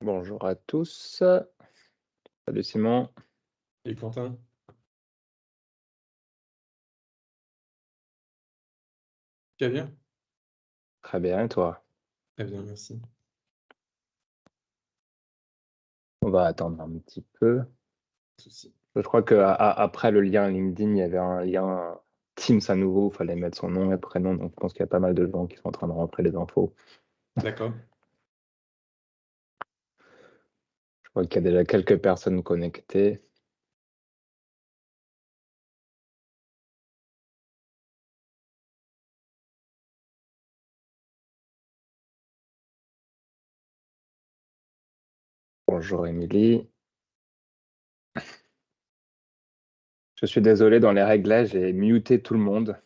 Bonjour à tous. Salut Simon. Et Quentin? Tu vas bien? Très bien, et toi? Très bien, merci. On va attendre un petit peu. Pas de souci. Je crois que après le lien LinkedIn, il y avait un lien Teams à nouveau. Il fallait mettre son nom et prénom. Donc je pense qu'il y a pas mal de gens qui sont en train de rentrer les infos. D'accord. Je crois qu'il y a déjà quelques personnes connectées. Bonjour Émilie. Je suis désolé, dans les réglages, j'ai muté tout le monde.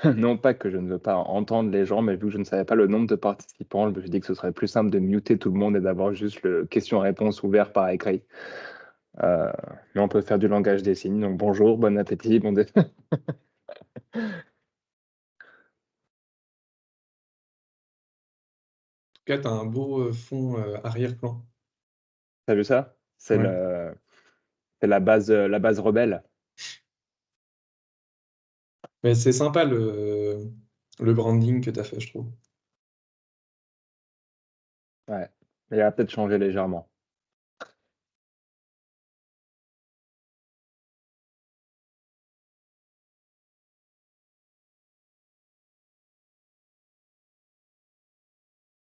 Non pas que je ne veux pas entendre les gens, mais vu que je ne savais pas le nombre de participants, je me suis dit que ce serait plus simple de muter tout le monde et d'avoir juste le question-réponse ouvert par écrit. Euh, mais on peut faire du langage des signes. Donc bonjour, bon appétit, bon dé... En tout cas, tu as un beau fond arrière-plan. T'as vu ça? C'est Ouais. c'est la base rebelle. Mais c'est sympa le branding que tu as fait, je trouve. Ouais. Il va peut-être changer légèrement.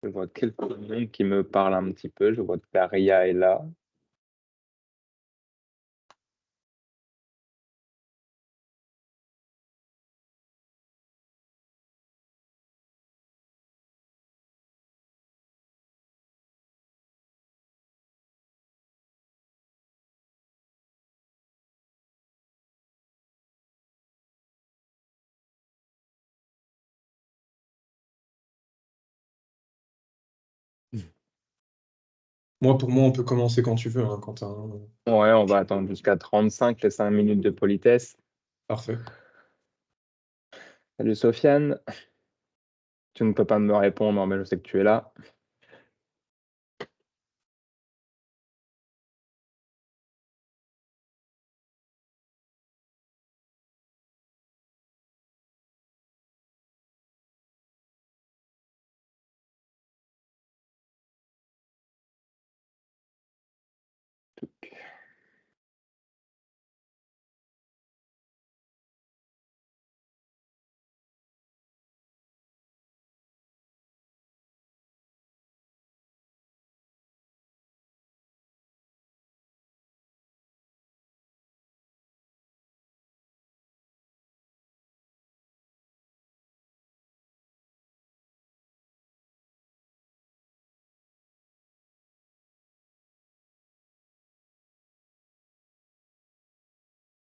Je vois quelques noms qui me parlent un petit peu. Je vois que Daria est là. Pour moi, on peut commencer quand tu veux, hein, Quentin. Ouais, on va attendre jusqu'à 35, les 5 minutes de politesse. Parfait. Salut Sofiane. Tu ne peux pas me répondre, mais je sais que tu es là.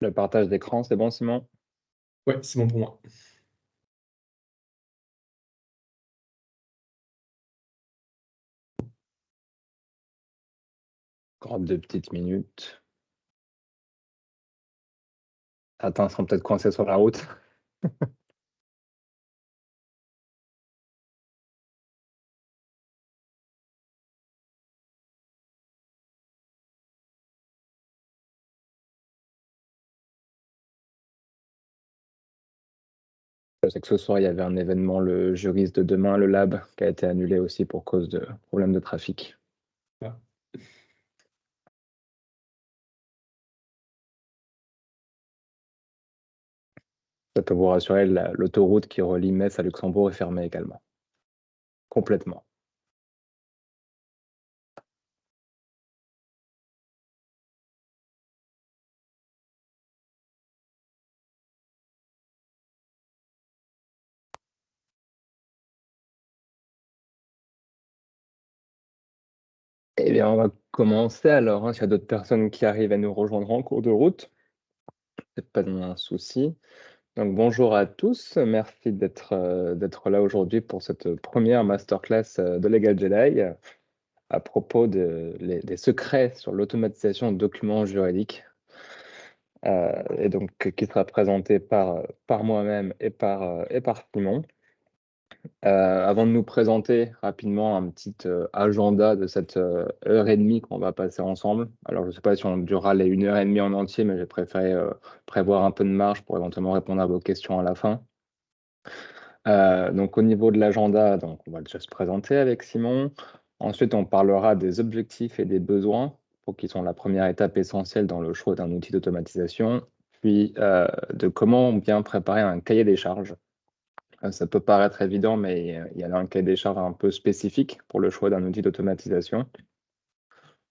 Le partage d'écran, c'est bon, Simon? Ouais, c'est bon pour moi. Encore 2 petites minutes. Attends, ils seront peut-être coincés sur la route. Je sais que ce soir, il y avait un événement, le juriste de demain, le lab, qui a été annulé aussi pour cause de problèmes de trafic. Ah. Ça peut vous rassurer, l'autoroute qui relie Metz à Luxembourg est fermée également. Complètement. Eh bien, on va commencer alors, hein, s'il y a d'autres personnes qui arrivent à nous rejoindre en cours de route. C'est pas un souci. Donc bonjour à tous, merci d'être là aujourd'hui pour cette première masterclass de Legal Jedi à propos des secrets sur l'automatisation de documents juridiques. Et donc qui sera présenté par moi-même et par Simon. Avant de nous présenter rapidement un petit agenda de cette heure et demie qu'on va passer ensemble. Alors, je ne sais pas si on durera les 1 heure et demie en entier, mais j'ai préféré prévoir un peu de marge pour éventuellement répondre à vos questions à la fin. Donc, au niveau de l'agenda, donc on va déjà se présenter avec Simon. Ensuite, on parlera des objectifs et des besoins, qui sont la première étape essentielle dans le choix d'un outil d'automatisation. Puis, de comment bien préparer un cahier des charges. Ça peut paraître évident, mais il y a là un cahier des charges un peu spécifique pour le choix d'un outil d'automatisation.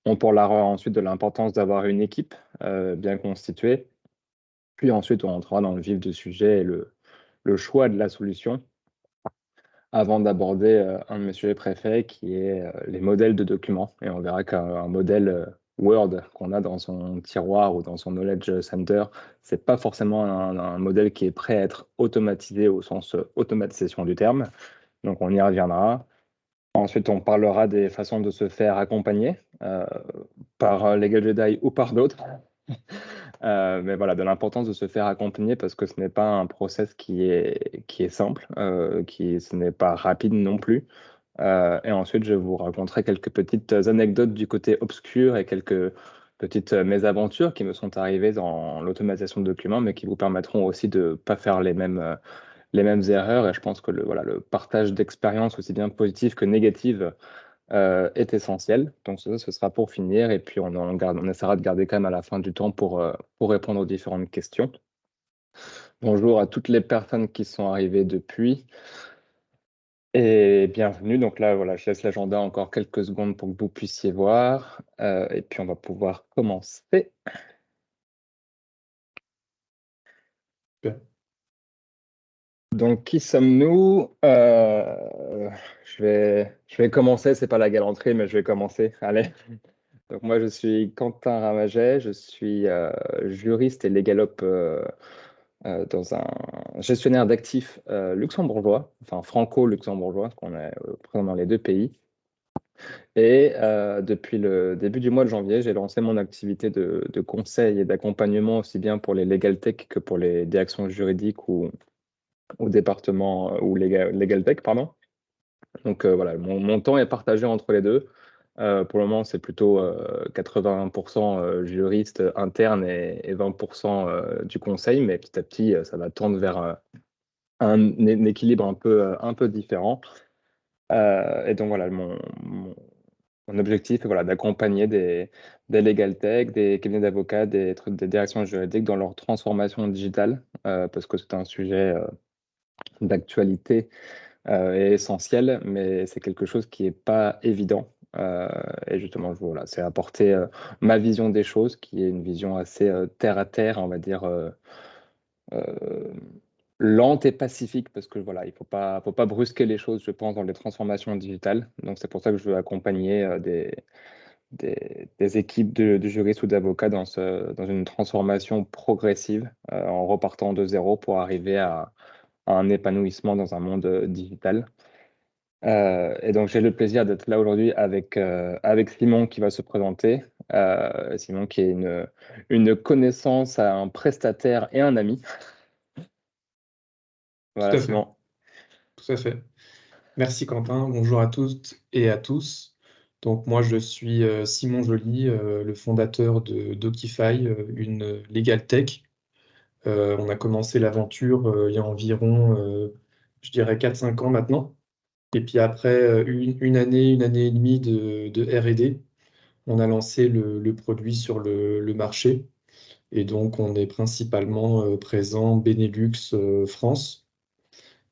On parlera ensuite de l'importance d'avoir une équipe bien constituée. Puis ensuite, on entrera dans le vif du sujet et le choix de la solution avant d'aborder un de mes sujets préférés qui est les modèles de documents. Et on verra qu'un modèle Word qu'on a dans son tiroir ou dans son Knowledge Center, c'est pas forcément un modèle qui est prêt à être automatisé au sens automatisation du terme. Donc on y reviendra. Ensuite, on parlera des façons de se faire accompagner par Legal Jedi ou par d'autres. Mais voilà, de l'importance de se faire accompagner parce que ce n'est pas un process qui est simple, ce n'est pas rapide non plus. Et ensuite, je vous raconterai quelques petites anecdotes du côté obscur et quelques petites mésaventures qui me sont arrivées dans l'automatisation de documents, mais qui vous permettront aussi de ne pas faire les mêmes erreurs. Et je pense que voilà, le partage d'expériences, aussi bien positives que négatives, est essentiel. Donc, ce sera pour finir. Et puis, on essaiera de garder quand même à la fin du temps pour répondre aux différentes questions. Bonjour à toutes les personnes qui sont arrivées depuis. Et bienvenue. Donc là, voilà, je laisse l'agenda encore quelques secondes pour que vous puissiez voir. Et puis, on va pouvoir commencer. Super. Donc, qui sommes-nous? Je vais commencer. C'est pas la galanterie, mais je vais commencer. Allez. Donc, moi, je suis Quentin Ramaget. Je suis juriste et légalop dans un gestionnaire d'actifs luxembourgeois, enfin franco-luxembourgeois, parce qu'on est présent dans les deux pays. Et depuis le début du mois de janvier, j'ai lancé mon activité de conseil et d'accompagnement aussi bien pour les legal tech que pour les directions juridiques ou départements ou legal tech, pardon. Donc voilà, mon temps est partagé entre les deux. Pour le moment, c'est plutôt 80% juriste interne et 20% du conseil, mais petit à petit, ça va tendre vers un équilibre un peu différent. Et donc voilà, mon objectif est voilà, d'accompagner des legal tech, des cabinets d'avocats, des directions juridiques dans leur transformation digitale, parce que c'est un sujet d'actualité et essentiel, mais c'est quelque chose qui n'est pas évident. Et justement, voilà, c'est apporter ma vision des choses, qui est une vision assez terre à terre, on va dire, euh, lente et pacifique, parce que voilà, il faut pas brusquer les choses, je pense, dans les transformations digitales. Donc c'est pour ça que je veux accompagner des équipes de juristes ou d'avocats dans une transformation progressive, en repartant de zéro pour arriver à un épanouissement dans un monde digital. Et donc j'ai le plaisir d'être là aujourd'hui avec Simon qui va se présenter. Simon qui est une connaissance, un prestataire et un ami. Tout Voilà, à fait. Simon. Tout à fait. Merci Quentin. Bonjour à toutes et à tous. Donc moi, je suis Simon Joly, le fondateur de Docify, une legal tech. On a commencé l'aventure il y a environ, je dirais, 4-5 ans maintenant. Et puis après une année et demie de R&D, on a lancé le produit sur le marché. Et donc, on est principalement présent Benelux, France.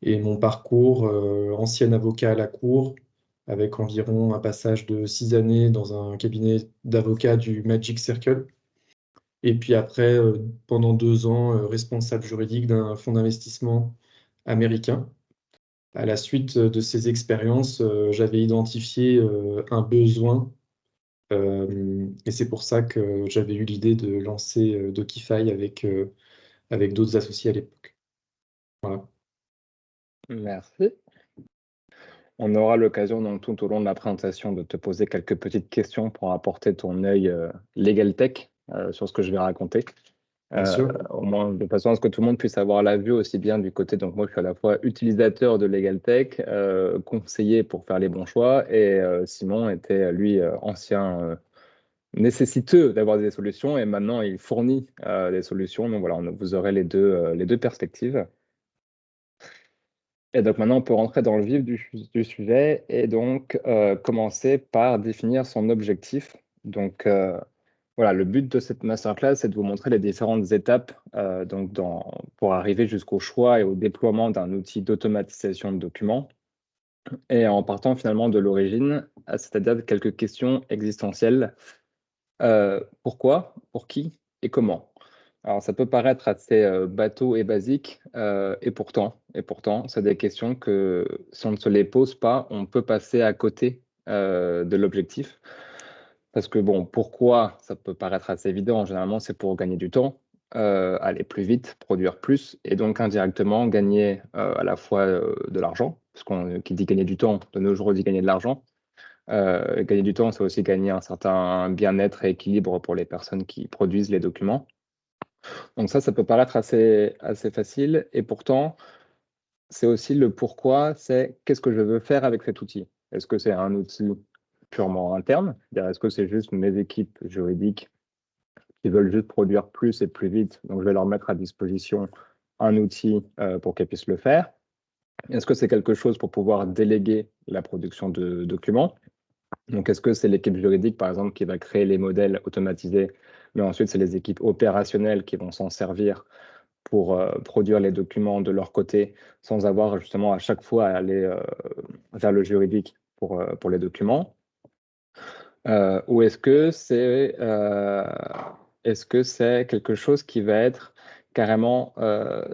Et mon parcours, ancien avocat à la cour, avec environ un passage de 6 années dans un cabinet d'avocats du Magic Circle. Et puis après, pendant 2 ans, responsable juridique d'un fonds d'investissement américain. À la suite de ces expériences, j'avais identifié un besoin et c'est pour ça que j'avais eu l'idée de lancer Docify avec d'autres associés à l'époque. Voilà. Merci. On aura l'occasion donc tout au long de la présentation de te poser quelques petites questions pour apporter ton œil legal tech sur ce que je vais raconter. Bien sûr. Au moins de façon à ce que tout le monde puisse avoir la vue aussi bien du côté. Donc moi, je suis à la fois utilisateur de LegalTech, conseiller pour faire les bons choix, et Simon était lui ancien nécessiteux d'avoir des solutions, et maintenant il fournit des solutions. Donc voilà, vous aurez les deux perspectives. Et donc maintenant, on peut rentrer dans le vif du sujet et donc commencer par définir son objectif. Donc voilà, le but de cette masterclass, c'est de vous montrer les différentes étapes pour arriver jusqu'au choix et au déploiement d'un outil d'automatisation de documents. Et en partant finalement de l'origine, c'est-à-dire de quelques questions existentielles. Pourquoi, pour qui et comment? Alors, ça peut paraître assez bateau et basique, et pourtant, c'est des questions que si on ne se les pose pas, on peut passer à côté de l'objectif. Parce que bon, pourquoi, ça peut paraître assez évident, généralement, c'est pour gagner du temps, aller plus vite, produire plus, et donc indirectement gagner à la fois de l'argent, parce qu'on qui dit gagner du temps, de nos jours, dit gagner de l'argent. Gagner du temps, c'est aussi gagner un certain bien-être et équilibre pour les personnes qui produisent les documents. Donc ça peut paraître assez facile, et pourtant, c'est aussi le pourquoi, c'est qu'est-ce que je veux faire avec cet outil? Est-ce que c'est un outil purement interne? C'est-à-dire, est-ce que c'est juste mes équipes juridiques qui veulent juste produire plus et plus vite, donc je vais leur mettre à disposition un outil pour qu'elles puissent le faire? Est-ce que c'est quelque chose pour pouvoir déléguer la production de documents? Donc, est-ce que c'est l'équipe juridique, par exemple, qui va créer les modèles automatisés, mais ensuite, c'est les équipes opérationnelles qui vont s'en servir pour produire les documents de leur côté, sans avoir justement à chaque fois à aller vers le juridique pour les documents? Ou est-ce que c'est quelque chose qui va être carrément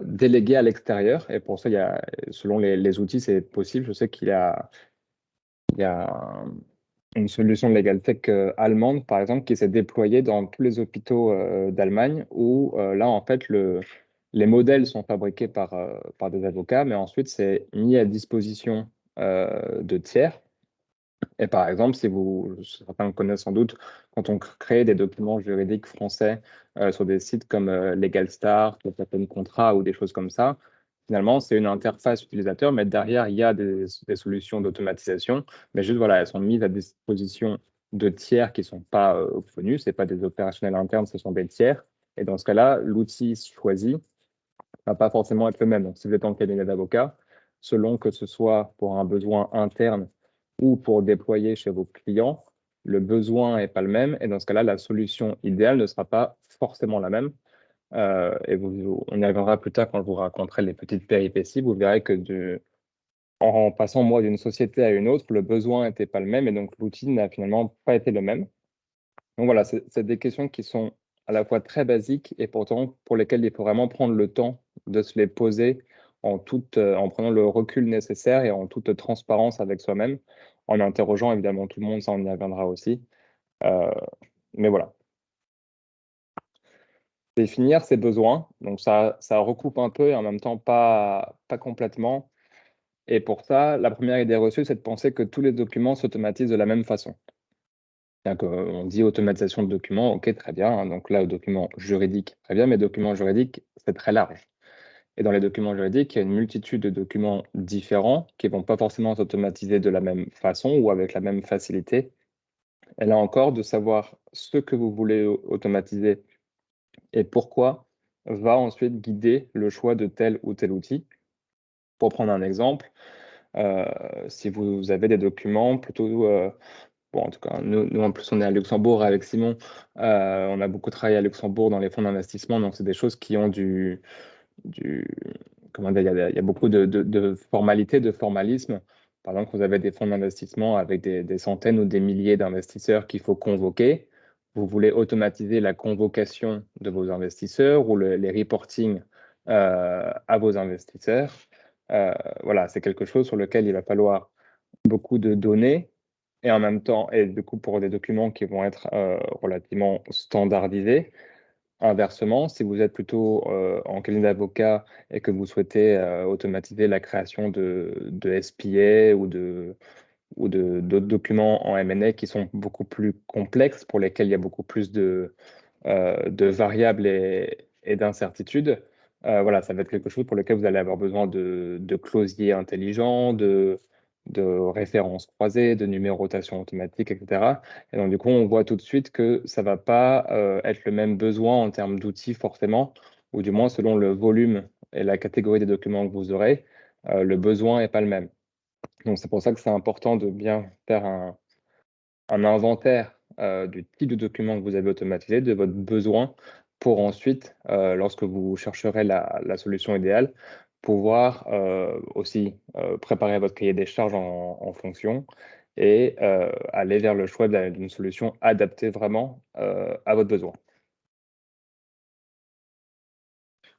délégué à l'extérieur? Et pour ça, selon les outils, c'est possible. Je sais il y a une solution de LegalTech allemande, par exemple, qui s'est déployée dans tous les hôpitaux d'Allemagne, où là, en fait, les modèles sont fabriqués par des avocats, mais ensuite, c'est mis à disposition de tiers. Et par exemple, certains le connaissent sans doute, quand on crée des documents juridiques français sur des sites comme LegalStart, Open Contrat ou des choses comme ça, finalement, c'est une interface utilisateur, mais derrière, il y a des solutions d'automatisation, mais juste, voilà, elles sont mises à disposition de tiers qui ne sont pas connus, ce n'est pas des opérationnels internes, ce sont des tiers. Et dans ce cas-là, l'outil choisi ne va pas forcément être le même. Donc, si vous êtes en cabinet d'avocat, selon que ce soit pour un besoin interne ou pour déployer chez vos clients, le besoin n'est pas le même. Et dans ce cas-là, la solution idéale ne sera pas forcément la même. On y reviendra plus tard quand je vous raconterai les petites péripéties. Vous verrez que en passant moi d'une société à une autre, le besoin n'était pas le même et donc l'outil n'a finalement pas été le même. Donc voilà, c'est des questions qui sont à la fois très basiques et pourtant pour lesquelles il faut vraiment prendre le temps de se les poser en prenant le recul nécessaire et en toute transparence avec soi-même, en interrogeant évidemment tout le monde, ça on y reviendra aussi. Euh, mais voilà, définir ses besoins, donc ça recoupe un peu et en même temps pas complètement. Et pour ça, la première idée reçue, c'est de penser que tous les documents s'automatisent de la même façon. On dit automatisation de documents, ok, très bien, hein. Donc là, document juridique, très bien, mais documents juridiques, c'est très large. Et dans les documents juridiques, il y a une multitude de documents différents qui ne vont pas forcément s'automatiser de la même façon ou avec la même facilité. Et là encore, de savoir ce que vous voulez automatiser et pourquoi va ensuite guider le choix de tel ou tel outil. Pour prendre un exemple, si vous avez des documents plutôt bon, en tout cas, nous, en plus, on est à Luxembourg avec Simon. On a beaucoup travaillé à Luxembourg dans les fonds d'investissement. Donc, c'est des choses qui ont du comment dire, il y a beaucoup de formalités, de formalisme. Par exemple, vous avez des fonds d'investissement avec des centaines ou des milliers d'investisseurs qu'il faut convoquer. Vous voulez automatiser la convocation de vos investisseurs ou les reporting à vos investisseurs. Voilà, c'est quelque chose sur lequel il va falloir beaucoup de données et en même temps, et du coup pour des documents qui vont être relativement standardisés. Inversement, si vous êtes plutôt en cabinet d'avocat et que vous souhaitez automatiser la création de SPA ou d'autres documents en M&A qui sont beaucoup plus complexes, pour lesquels il y a beaucoup plus de variables et et d'incertitude, voilà, ça va être quelque chose pour lequel vous allez avoir besoin de closiers intelligents, de références croisées, de numérotation automatique, etc. Et donc, du coup, on voit tout de suite que ça ne va pas être le même besoin en termes d'outils forcément, ou du moins selon le volume et la catégorie des documents que vous aurez, le besoin n'est pas le même. Donc, c'est pour ça que c'est important de bien faire un inventaire du type de document que vous avez automatisé, de votre besoin, pour ensuite, lorsque vous chercherez la solution idéale, pouvoir aussi préparer votre cahier des charges en fonction et aller vers le choix d'une solution adaptée vraiment à votre besoin.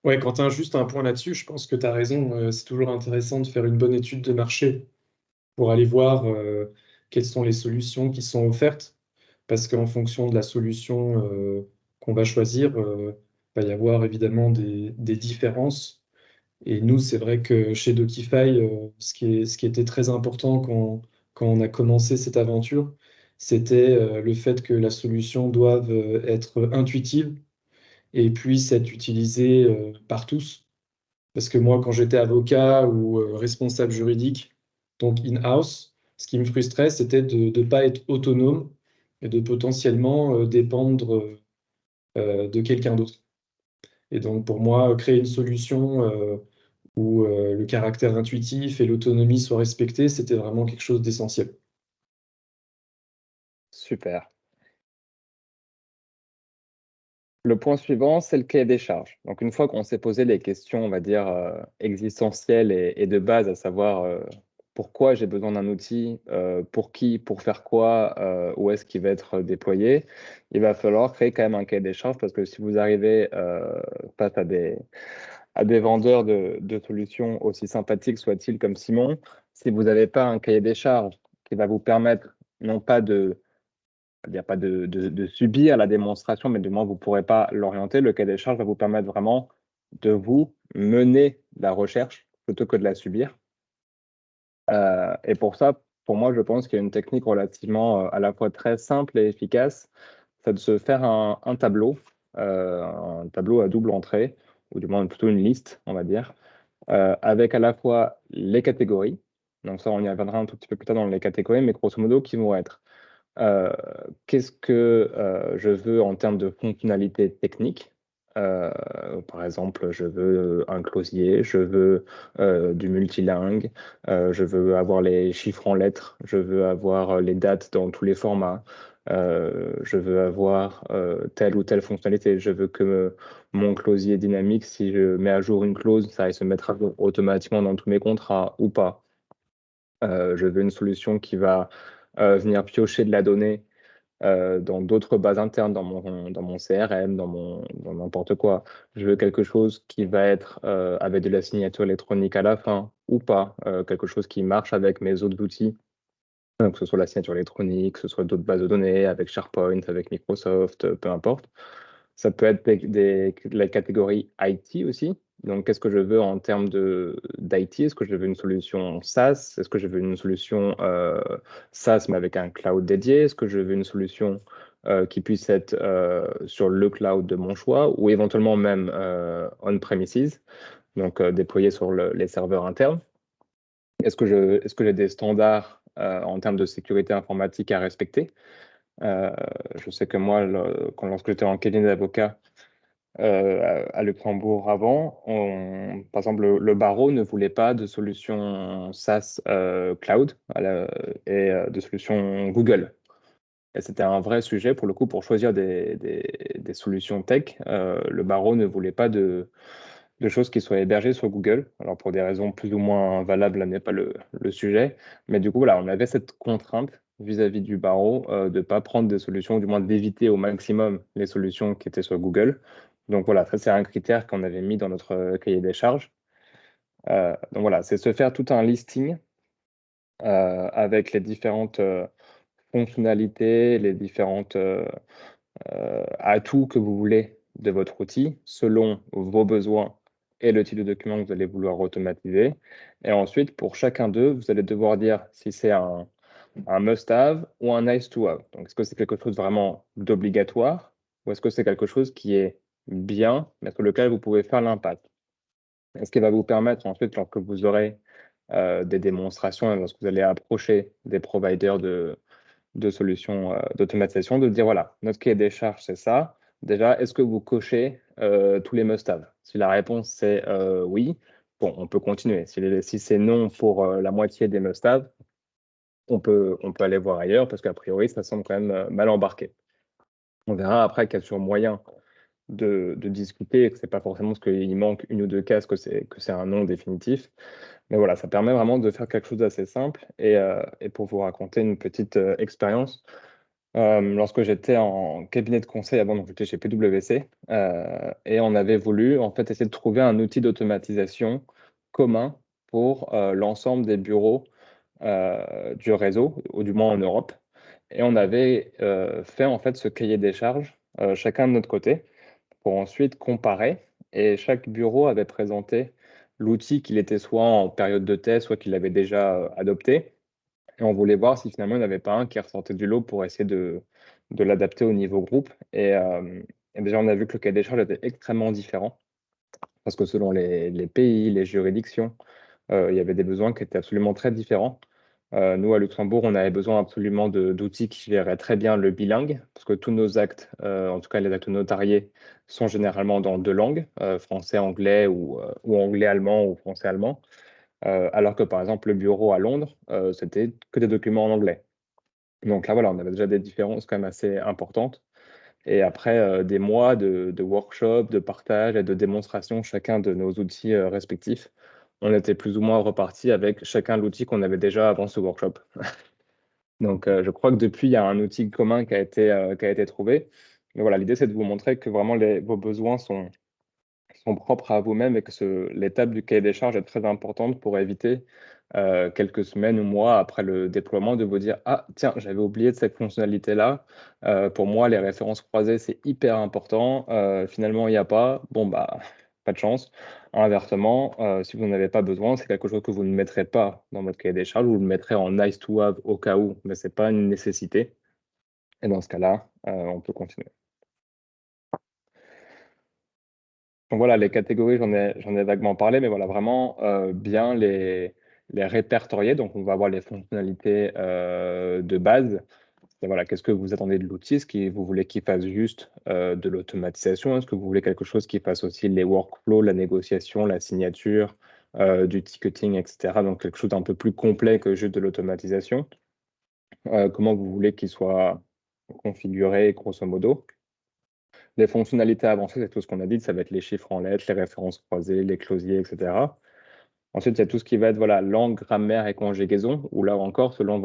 Ouais, Quentin, juste un point là-dessus, je pense que tu as raison. C'est toujours intéressant de faire une bonne étude de marché pour aller voir quelles sont les solutions qui sont offertes, parce qu'en fonction de la solution qu'on va choisir, va y avoir évidemment des différences. Et nous, c'est vrai que chez Docify, ce qui était très important quand on a commencé cette aventure, c'était le fait que la solution doive être intuitive et puisse être utilisée par tous. Parce que moi, quand j'étais avocat ou responsable juridique, donc in-house, ce qui me frustrait, c'était de ne pas être autonome et de potentiellement dépendre de quelqu'un d'autre. Et donc, pour moi, créer une solution où le caractère intuitif et l'autonomie soient respectés, c'était vraiment quelque chose d'essentiel. Super. Le point suivant, c'est le cahier des charges. Donc, une fois qu'on s'est posé les questions, on va dire, existentielles et de base, à savoir pourquoi j'ai besoin d'un outil, pour qui, pour faire quoi, où est-ce qu'il va être déployé, il va falloir créer quand même un cahier des charges parce que si vous arrivez face à des vendeurs de solutions aussi sympathiques soient-ils comme Simon, si vous n'avez pas un cahier des charges qui va vous permettre non pas il n'y a pas de subir la démonstration, mais du moins, vous ne pourrez pas l'orienter. Le cahier des charges va vous permettre vraiment de vous mener la recherche plutôt que de la subir. Et pour ça, pour moi, je pense qu'il y a une technique relativement à la fois très simple et efficace, c'est de se faire un tableau à double entrée, ou du moins plutôt une liste, on va dire, avec à la fois les catégories. Donc ça, on y reviendra un tout petit peu plus tard dans les catégories, mais grosso modo, qui vont être euh, qu'est-ce que je veux en termes de fonctionnalité technique? Par exemple, je veux un closier, je veux du multilingue, je veux avoir les chiffres en lettres, je veux avoir les dates dans tous les formats, je veux avoir telle ou telle fonctionnalité, je veux que mon closier dynamique, si je mets à jour une clause, ça aille se mettre à jour automatiquement dans tous mes contrats ou pas. Je veux une solution qui va venir piocher de la donnée dans d'autres bases internes, dans mon CRM, dans n'importe quoi. Je veux quelque chose qui va être avec de la signature électronique à la fin ou pas, quelque chose qui marche avec mes autres outils, que ce soit la signature électronique, que ce soit d'autres bases de données, avec SharePoint, avec Microsoft, peu importe. Ça peut être la catégorie IT aussi. Donc, qu'est-ce que je veux en termes d'IT? Est-ce que je veux une solution SaaS? Est-ce que je veux une solution SaaS mais avec un cloud dédié? Est-ce que je veux une solution qui puisse être sur le cloud de mon choix ou éventuellement même on-premises, donc déployé sur les serveurs internes? Est-ce que j'ai des standards en termes de sécurité informatique à respecter? Je sais que moi, lorsque j'étais en cabinet d'avocat, à Luxembourg avant, par exemple, le barreau ne voulait pas de solution SaaS cloud et de solution Google. Et c'était un vrai sujet pour le coup pour choisir des solutions tech. Le barreau ne voulait pas de choses qui soient hébergées sur Google. Alors pour des raisons plus ou moins valables, là n'est pas le sujet. Mais du coup, voilà, on avait cette contrainte vis-à-vis du barreau de ne pas prendre des solutions, ou du moins d'éviter au maximum les solutions qui étaient sur Google. Donc voilà, ça c'est un critère qu'on avait mis dans notre cahier des charges. Donc voilà, c'est se faire tout un listing avec les différentes fonctionnalités, les différentes atouts que vous voulez de votre outil selon vos besoins et le type de document que vous allez vouloir automatiser. Et ensuite, pour chacun d'eux, vous allez devoir dire si c'est un must-have ou un nice-to-have. Donc, est-ce que c'est quelque chose vraiment d'obligatoire ou est-ce que c'est quelque chose qui est bien, mais sur lequel vous pouvez faire l'impasse. Et ce qui va vous permettre ensuite, lorsque vous aurez des démonstrations, et lorsque vous allez approcher des providers de solutions d'automatisation, de dire voilà, notre cahier des charges, c'est ça. Déjà, est-ce que vous cochez tous les must-have? Si la réponse c'est oui, bon, on peut continuer. Si c'est non pour la moitié des must-have, on peut aller voir ailleurs parce qu'a priori, ça semble quand même mal embarqué. On verra après qu'il y a toujours moyen de discuter et que c'est pas forcément parce qu'il manque une ou deux cases que c'est un non définitif. Mais voilà, ça permet vraiment de faire quelque chose d'assez simple. Et pour vous raconter une petite expérience, lorsque j'étais en cabinet de conseil avant, donc j'étais chez PwC, et on avait voulu en fait essayer de trouver un outil d'automatisation commun pour l'ensemble des bureaux du réseau, ou du moins en Europe. Et on avait fait en fait ce cahier des charges, chacun de notre côté, pour ensuite comparer. Et chaque bureau avait présenté l'outil qu'il était soit en période de test, soit qu'il avait déjà adopté. Et on voulait voir si finalement il n'y en avait pas un qui ressortait du lot pour essayer de l'adapter au niveau groupe. Et déjà, on a vu que le cahier des charges était extrêmement différent, parce que selon les pays, les juridictions, il y avait des besoins qui étaient absolument très différents. Nous, à Luxembourg, on avait besoin absolument d'outils qui géraient très bien le bilingue, parce que tous nos actes, en tout cas les actes notariés, sont généralement dans deux langues, français-anglais ou anglais-allemand ou français-allemand, alors que par exemple le bureau à Londres, c'était que des documents en anglais. Donc là, voilà, on avait déjà des différences quand même assez importantes. Et après des mois de workshops, de partage et de démonstration, chacun de nos outils respectifs, on était plus ou moins reparti avec chacun l'outil qu'on avait déjà avant ce workshop. Donc, je crois que depuis, il y a un outil commun qui a été trouvé. Mais voilà, l'idée, c'est de vous montrer que vraiment vos besoins sont propres à vous-même et que l'étape du cahier des charges est très importante pour éviter quelques semaines ou mois après le déploiement de vous dire ah tiens j'avais oublié de cette fonctionnalité-là. Pour moi les références croisées c'est hyper important. Finalement il n'y a pas, bon bah pas de chance. Inversement, si vous n'en avez pas besoin, c'est quelque chose que vous ne mettrez pas dans votre cahier des charges, vous le mettrez en nice to have au cas où, mais c'est pas une nécessité. Et dans ce cas-là, on peut continuer. Donc voilà, les catégories, j'en ai vaguement parlé, mais voilà, vraiment bien les répertorier. Donc, on va avoir les fonctionnalités de base. Et voilà, qu'est-ce que vous attendez de l'outil? Est-ce que vous voulez qu'il fasse juste de l'automatisation? Est-ce que vous voulez quelque chose qui fasse aussi les workflows, la négociation, la signature, du ticketing, etc. Donc, quelque chose d'un peu plus complet que juste de l'automatisation. Comment vous voulez qu'il soit configuré, grosso modo? Les fonctionnalités avancées, c'est tout ce qu'on a dit, ça va être les chiffres en lettres, les références croisées, les closiers, etc. Ensuite, il y a tout ce qui va être voilà, langue, grammaire et conjugaison, où là encore, selon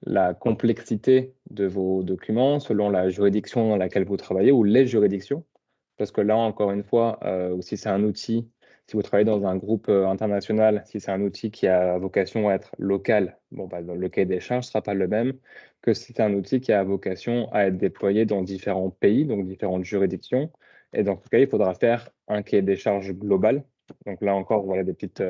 la complexité de vos documents, selon la juridiction dans laquelle vous travaillez, ou les juridictions, parce que là, encore une fois, si c'est un outil, si vous travaillez dans un groupe international, si c'est un outil qui a vocation à être local, bon, bah, le cahier des charges ne sera pas le même que si c'est un outil qui a vocation à être déployé dans différents pays, donc différentes juridictions. Et dans ce cas, il faudra faire un cahier des charges global. Donc là encore, voilà des petites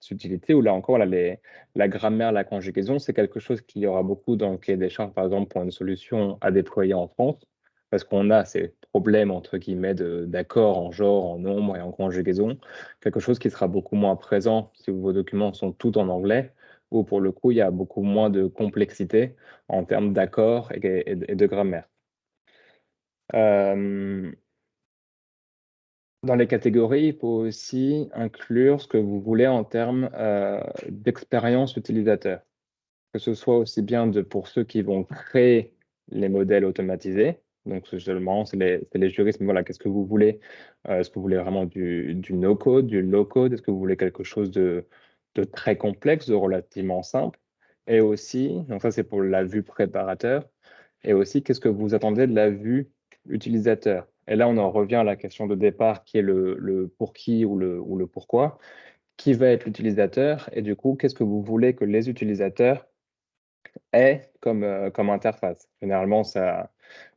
subtilités, où là encore, voilà, la grammaire, la conjugaison, c'est quelque chose qu'il y aura beaucoup dans le cahier des charges, par exemple, pour une solution à déployer en France, parce qu'on a ces problèmes, entre guillemets, d'accords en genre, en nombre et en conjugaison, quelque chose qui sera beaucoup moins présent si vos documents sont tous en anglais, où pour le coup, il y a beaucoup moins de complexité en termes d'accords et de grammaire. Dans les catégories, il faut aussi inclure ce que vous voulez en termes d'expérience utilisateur, que ce soit aussi bien pour ceux qui vont créer les modèles automatisés, donc seulement c'est les juristes, mais voilà, qu'est-ce que vous voulez? Est-ce que vous voulez vraiment du no-code, du low-code? Est-ce que vous voulez quelque chose de très complexe, de relativement simple? Et aussi, donc ça c'est pour la vue préparateur, et aussi qu'est-ce que vous attendez de la vue utilisateur? Et là, on en revient à la question de départ qui est le pour qui ou le pourquoi. Qui va être l'utilisateur? Et du coup, qu'est-ce que vous voulez que les utilisateurs est comme interface. Généralement,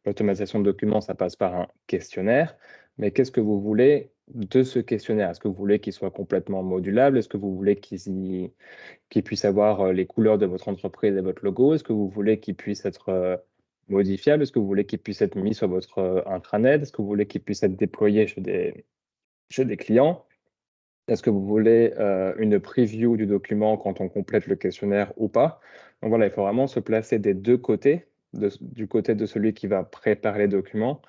l'automatisation de documents, ça passe par un questionnaire. Mais qu'est-ce que vous voulez de ce questionnaire? Est-ce que vous voulez qu'il soit complètement modulable? Est-ce que vous voulez qu'il puisse avoir les couleurs de votre entreprise et votre logo? Est-ce que vous voulez qu'il puisse être modifiable? Est-ce que vous voulez qu'il puisse être mis sur votre intranet? Est-ce que vous voulez qu'il puisse être déployé chez des clients? Est-ce que vous voulez une preview du document quand on complète le questionnaire ou pas? Donc voilà, il faut vraiment se placer des deux côtés, du côté de celui qui va préparer les documents,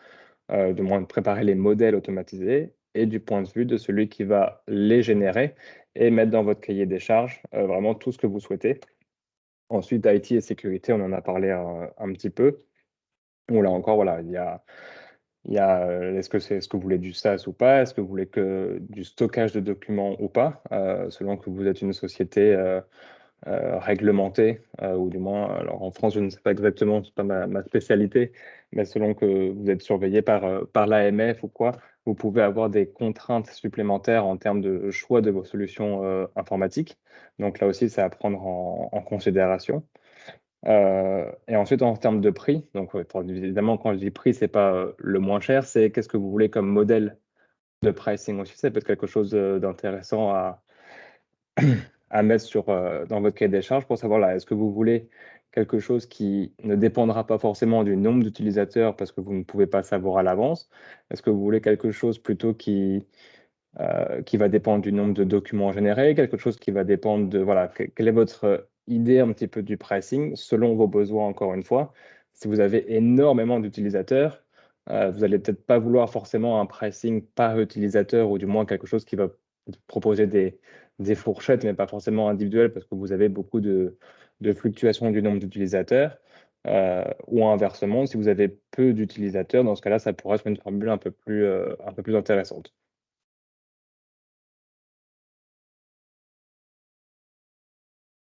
du moins préparer les modèles automatisés, et du point de vue de celui qui va les générer et mettre dans votre cahier des charges vraiment tout ce que vous souhaitez. Ensuite, IT et sécurité, on en a parlé un petit peu. Où là encore, voilà, est-ce que vous voulez du SaaS ou pas? Est-ce que vous voulez que du stockage de documents ou pas? Selon que vous êtes une société réglementée, ou du moins, alors en France, je ne sais pas exactement, c'est pas ma spécialité, mais selon que vous êtes surveillé par l'AMF ou quoi, vous pouvez avoir des contraintes supplémentaires en termes de choix de vos solutions informatiques. Donc là aussi, c'est à prendre en considération. Et ensuite, en termes de prix, donc ouais, évidemment, quand je dis prix, c'est pas le moins cher, c'est qu'est-ce que vous voulez comme modèle de pricing aussi. Ça peut être quelque chose d'intéressant à mettre dans votre cahier des charges pour savoir là, est-ce que vous voulez quelque chose qui ne dépendra pas forcément du nombre d'utilisateurs parce que vous ne pouvez pas savoir à l'avance? Est-ce que vous voulez quelque chose plutôt qui va dépendre du nombre de documents générés, quelque chose qui va dépendre de, voilà, quelle est votre idée un petit peu du pricing selon vos besoins, encore une fois. Si vous avez énormément d'utilisateurs, vous allez peut-être pas vouloir forcément un pricing par utilisateur ou du moins quelque chose qui va proposer des fourchettes, mais pas forcément individuelles parce que vous avez beaucoup de fluctuations du nombre d'utilisateurs. Ou inversement, si vous avez peu d'utilisateurs, dans ce cas-là, ça pourrait être une formule un peu plus intéressante.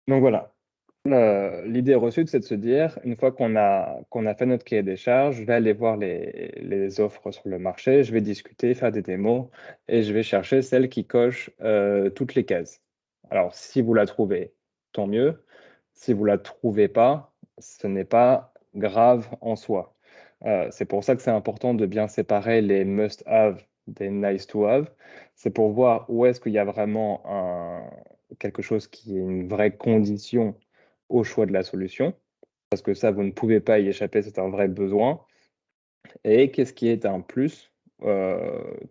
Donc voilà, l'idée reçue, c'est de se dire, une fois qu'on a fait notre cahier des charges, je vais aller voir les offres sur le marché, je vais discuter, faire des démos et je vais chercher celle qui coche toutes les cases. Alors, si vous la trouvez, tant mieux. Si vous la trouvez pas, ce n'est pas grave en soi. C'est pour ça que c'est important de bien séparer les must-have des nice-to-have. C'est pour voir où est-ce qu'il y a vraiment quelque chose qui est une vraie condition au choix de la solution, parce que ça, vous ne pouvez pas y échapper, c'est un vrai besoin. Et qu'est-ce qui est un plus,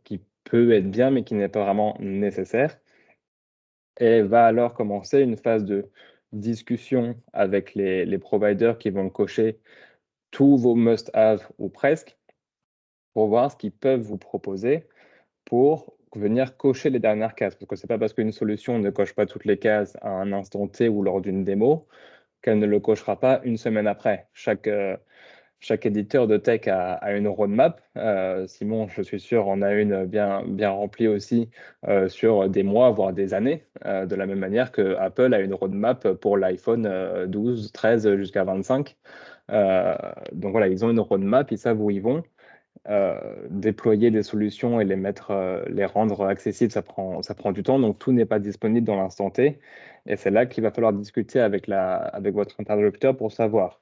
qui peut être bien, mais qui n'est pas vraiment nécessaire. Et va alors commencer une phase de discussion avec les providers qui vont cocher tous vos must-have ou presque, pour voir ce qu'ils peuvent vous proposer pour venir cocher les dernières cases. Parce que c'est pas parce qu'une solution ne coche pas toutes les cases à un instant T ou lors d'une démo qu'elle ne le cochera pas une semaine après. Chaque éditeur de tech a une roadmap. Simon, je suis sûr, en a une bien remplie aussi sur des mois, voire des années, de la même manière que Apple a une roadmap pour l'iPhone 12, 13 jusqu'à 25. Donc voilà, ils ont une roadmap, ils savent où ils vont. Déployer des solutions et les rendre accessibles, ça prend du temps, donc tout n'est pas disponible dans l'instant T. Et c'est là qu'il va falloir discuter avec votre interlocuteur pour savoir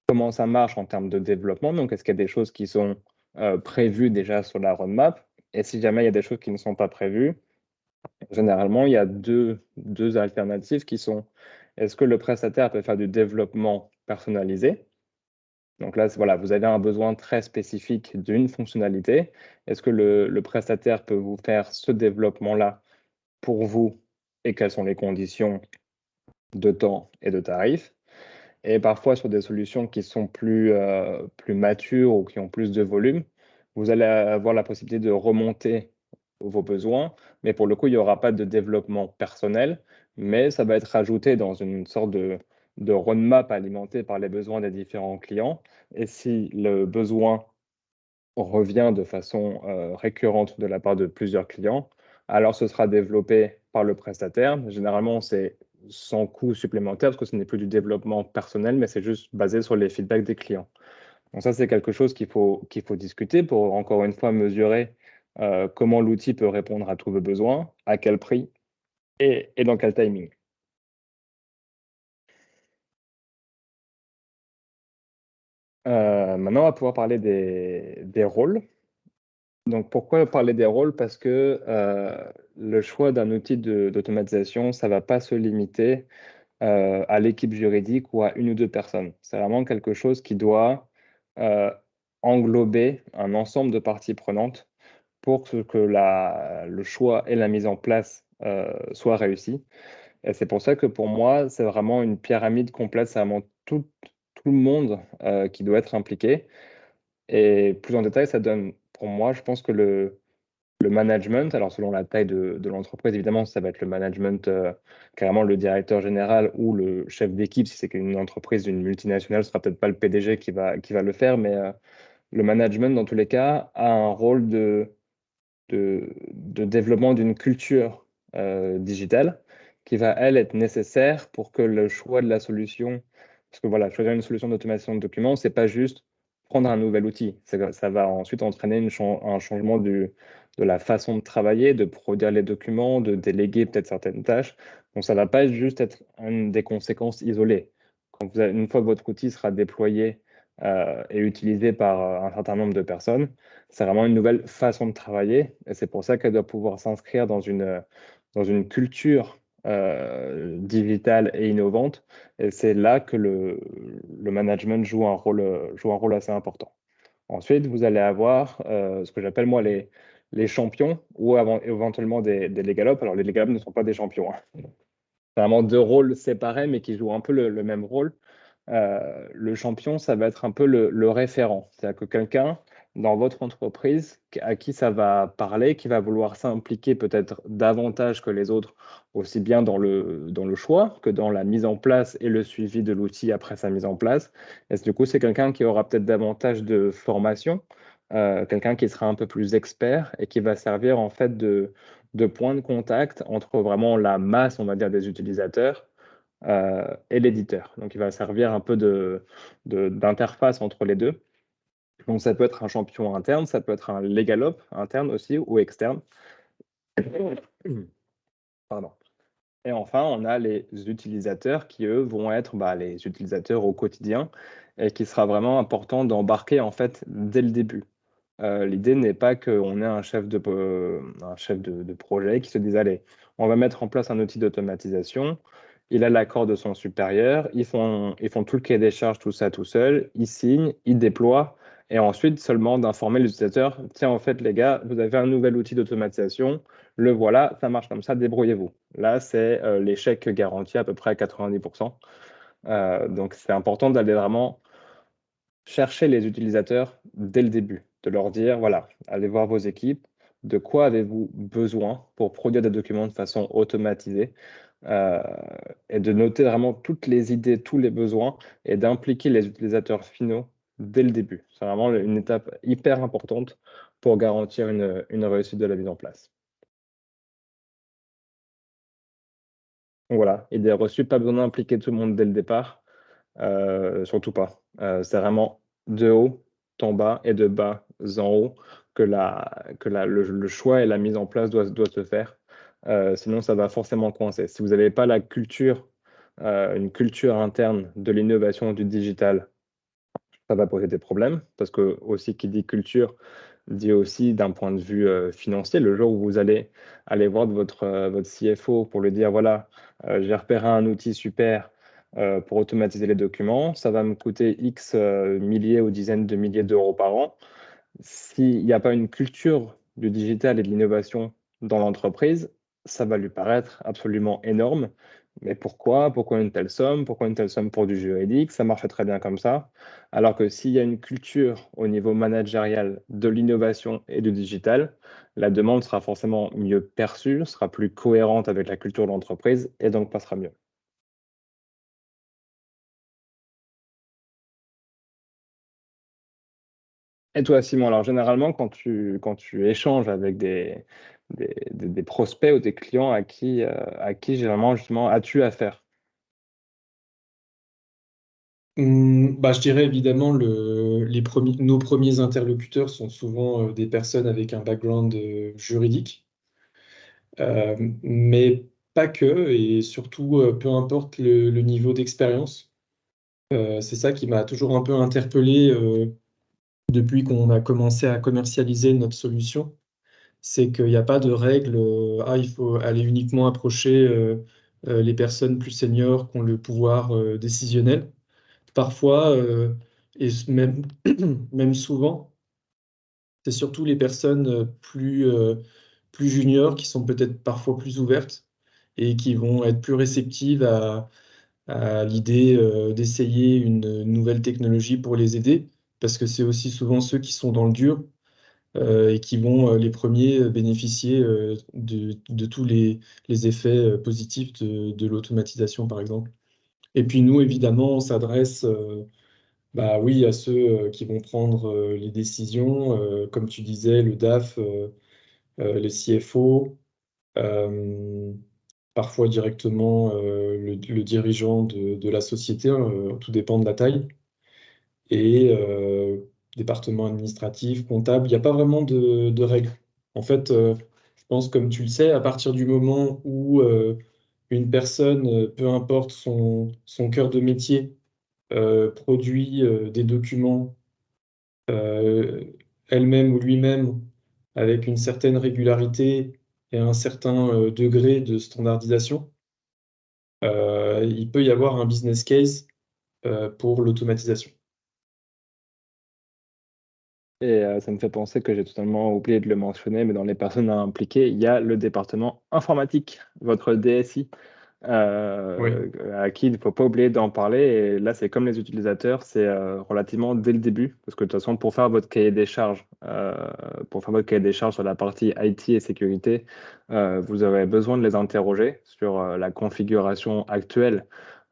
comment ça marche en termes de développement. Donc, est-ce qu'il y a des choses qui sont prévues déjà sur la roadmap? Et si jamais il y a des choses qui ne sont pas prévues, généralement, il y a deux alternatives qui sont, est-ce que le prestataire peut faire du développement personnalisé? Donc là, voilà, vous avez un besoin très spécifique d'une fonctionnalité. Est-ce que le prestataire peut vous faire ce développement-là pour vous et quelles sont les conditions de temps et de tarif? Et parfois, sur des solutions qui sont plus matures ou qui ont plus de volume, vous allez avoir la possibilité de remonter vos besoins, mais pour le coup, il n'y aura pas de développement personnel, mais ça va être ajouté dans une sorte de roadmap alimentée par les besoins des différents clients. Et si le besoin revient de façon récurrente de la part de plusieurs clients, alors ce sera développé par le prestataire. Généralement, c'est sans coût supplémentaire parce que ce n'est plus du développement personnel, mais c'est juste basé sur les feedbacks des clients. Donc ça, c'est quelque chose qu'il faut discuter pour, encore une fois, mesurer comment l'outil peut répondre à tous vos besoins, à quel prix et dans quel timing. Maintenant, on va pouvoir parler des rôles. Donc pourquoi parler des rôles? Parce que le choix d'un outil d'automatisation, ça ne va pas se limiter à l'équipe juridique ou à une ou deux personnes. C'est vraiment quelque chose qui doit euh, englober un ensemble de parties prenantes pour que le choix et la mise en place soient réussis. Et c'est pour ça que pour moi, c'est vraiment une pyramide complète, c'est vraiment tout le monde qui doit être impliqué. Et plus en détail, ça donne, pour moi, je pense que le management, alors selon la taille de l'entreprise, évidemment, ça va être le management, carrément le directeur général ou le chef d'équipe, si c'est une entreprise, une multinationale, ce sera peut-être pas le PDG qui va le faire, mais le management, dans tous les cas, a un rôle de développement d'une culture digitale qui va, elle, être nécessaire pour que le choix de la solution, parce que voilà, choisir une solution d'automatisation de documents, c'est pas juste prendre un nouvel outil. Ça va ensuite entraîner un changement de la façon de travailler, de produire les documents, de déléguer peut-être certaines tâches. Donc ça va pas juste être une des conséquences isolées. Une fois que votre outil sera déployé et utilisé par un certain nombre de personnes, c'est vraiment une nouvelle façon de travailler et c'est pour ça qu'elle doit pouvoir s'inscrire dans une culture digitale et innovante. Et c'est là que le management joue un rôle assez important. Ensuite, vous allez avoir ce que j'appelle moi les champions ou éventuellement des legal-up. Alors, les legal-up ne sont pas des champions, hein. C'est vraiment deux rôles séparés, mais qui jouent un peu le même rôle. Le champion, ça va être un peu le référent. C'est-à-dire que quelqu'un dans votre entreprise à qui ça va parler, qui va vouloir s'impliquer peut-être davantage que les autres, aussi bien dans le choix que dans la mise en place et le suivi de l'outil après sa mise en place. Et du coup, c'est quelqu'un qui aura peut-être davantage de formation, quelqu'un qui sera un peu plus expert et qui va servir en fait de point de contact entre vraiment la masse, on va dire, des utilisateurs et l'éditeur. Donc, il va servir un peu d'interface entre les deux. Donc, ça peut être un champion interne, ça peut être un legal op interne aussi ou externe. Pardon. Et enfin, on a les utilisateurs qui, eux, vont être les utilisateurs au quotidien et qui sera vraiment important d'embarquer en fait dès le début. L'idée n'est pas qu'on ait un chef de projet qui se dise, allez, on va mettre en place un outil d'automatisation, il a l'accord de son supérieur, ils font tout le cahier des charges, tout ça tout seul, ils signent, ils déploient, et ensuite seulement d'informer les utilisateurs, tiens, en fait, les gars, vous avez un nouvel outil d'automatisation, le voilà, ça marche comme ça, débrouillez-vous. Là, c'est l'échec garanti à peu près à 90%. Donc, c'est important d'aller vraiment chercher les utilisateurs dès le début, de leur dire, voilà, allez voir vos équipes, de quoi avez-vous besoin pour produire des documents de façon automatisée, euh, et de noter vraiment toutes les idées, tous les besoins, et d'impliquer les utilisateurs finaux dès le début. C'est vraiment une étape hyper importante pour garantir une réussite de la mise en place. Donc voilà, idée reçue, pas besoin d'impliquer tout le monde dès le départ. Surtout pas. C'est vraiment de haut en bas et de bas en haut le choix et la mise en place doit se faire. Sinon, ça va forcément coincer. Si vous n'avez pas une culture interne de l'innovation du digital, ça va poser des problèmes parce que aussi qui dit culture dit aussi d'un point de vue financier, le jour où vous allez aller voir votre CFO pour lui dire, voilà, j'ai repéré un outil super pour automatiser les documents, ça va me coûter X milliers ou dizaines de milliers d'euros par an. S'il n'y a pas une culture du digital et de l'innovation dans l'entreprise, ça va lui paraître absolument énorme. Mais pourquoi? Pourquoi une telle somme? Pourquoi une telle somme pour du juridique? Ça marche très bien comme ça. Alors que s'il y a une culture au niveau managérial de l'innovation et du digital, la demande sera forcément mieux perçue, sera plus cohérente avec la culture de l'entreprise et donc passera mieux. Et toi, Simon, alors généralement, quand tu échanges avec des prospects ou des clients à qui généralement justement as-tu affaire? Je dirais évidemment nos premiers interlocuteurs sont souvent des personnes avec un background juridique, mais pas que, et surtout peu importe le niveau d'expérience. C'est ça qui m'a toujours un peu interpellé depuis qu'on a commencé à commercialiser notre solution. C'est qu'il n'y a pas de règle, il faut aller uniquement approcher les personnes plus seniors qui ont le pouvoir décisionnel. Parfois, Et même, même souvent, c'est surtout les personnes plus juniors qui sont peut-être parfois plus ouvertes et qui vont être plus réceptives à l'idée d'essayer une nouvelle technologie pour les aider, parce que c'est aussi souvent ceux qui sont dans le dur et qui vont les premiers bénéficier de tous les effets positifs de l'automatisation, par exemple. Et puis nous, évidemment, on s'adresse bah, oui, à ceux qui vont prendre les décisions, comme tu disais, le DAF, les CFO, euh, parfois directement le dirigeant de la société, tout dépend de la taille, et département administratif, comptable, il n'y a pas vraiment de règles. En fait, je pense, comme tu le sais, à partir du moment où une personne, peu importe son cœur de métier, produit des documents euh, elle-même ou lui-même avec une certaine régularité et un certain degré de standardisation, il peut y avoir un business case pour l'automatisation. Et ça me fait penser que j'ai totalement oublié de le mentionner, mais dans les personnes à impliquer, il y a le département informatique, votre DSI, Oui, à qui il ne faut pas oublier d'en parler. Et là, c'est comme les utilisateurs, c'est relativement dès le début, parce que de toute façon, pour faire votre cahier des charges sur la partie IT et sécurité, vous aurez besoin de les interroger sur la configuration actuelle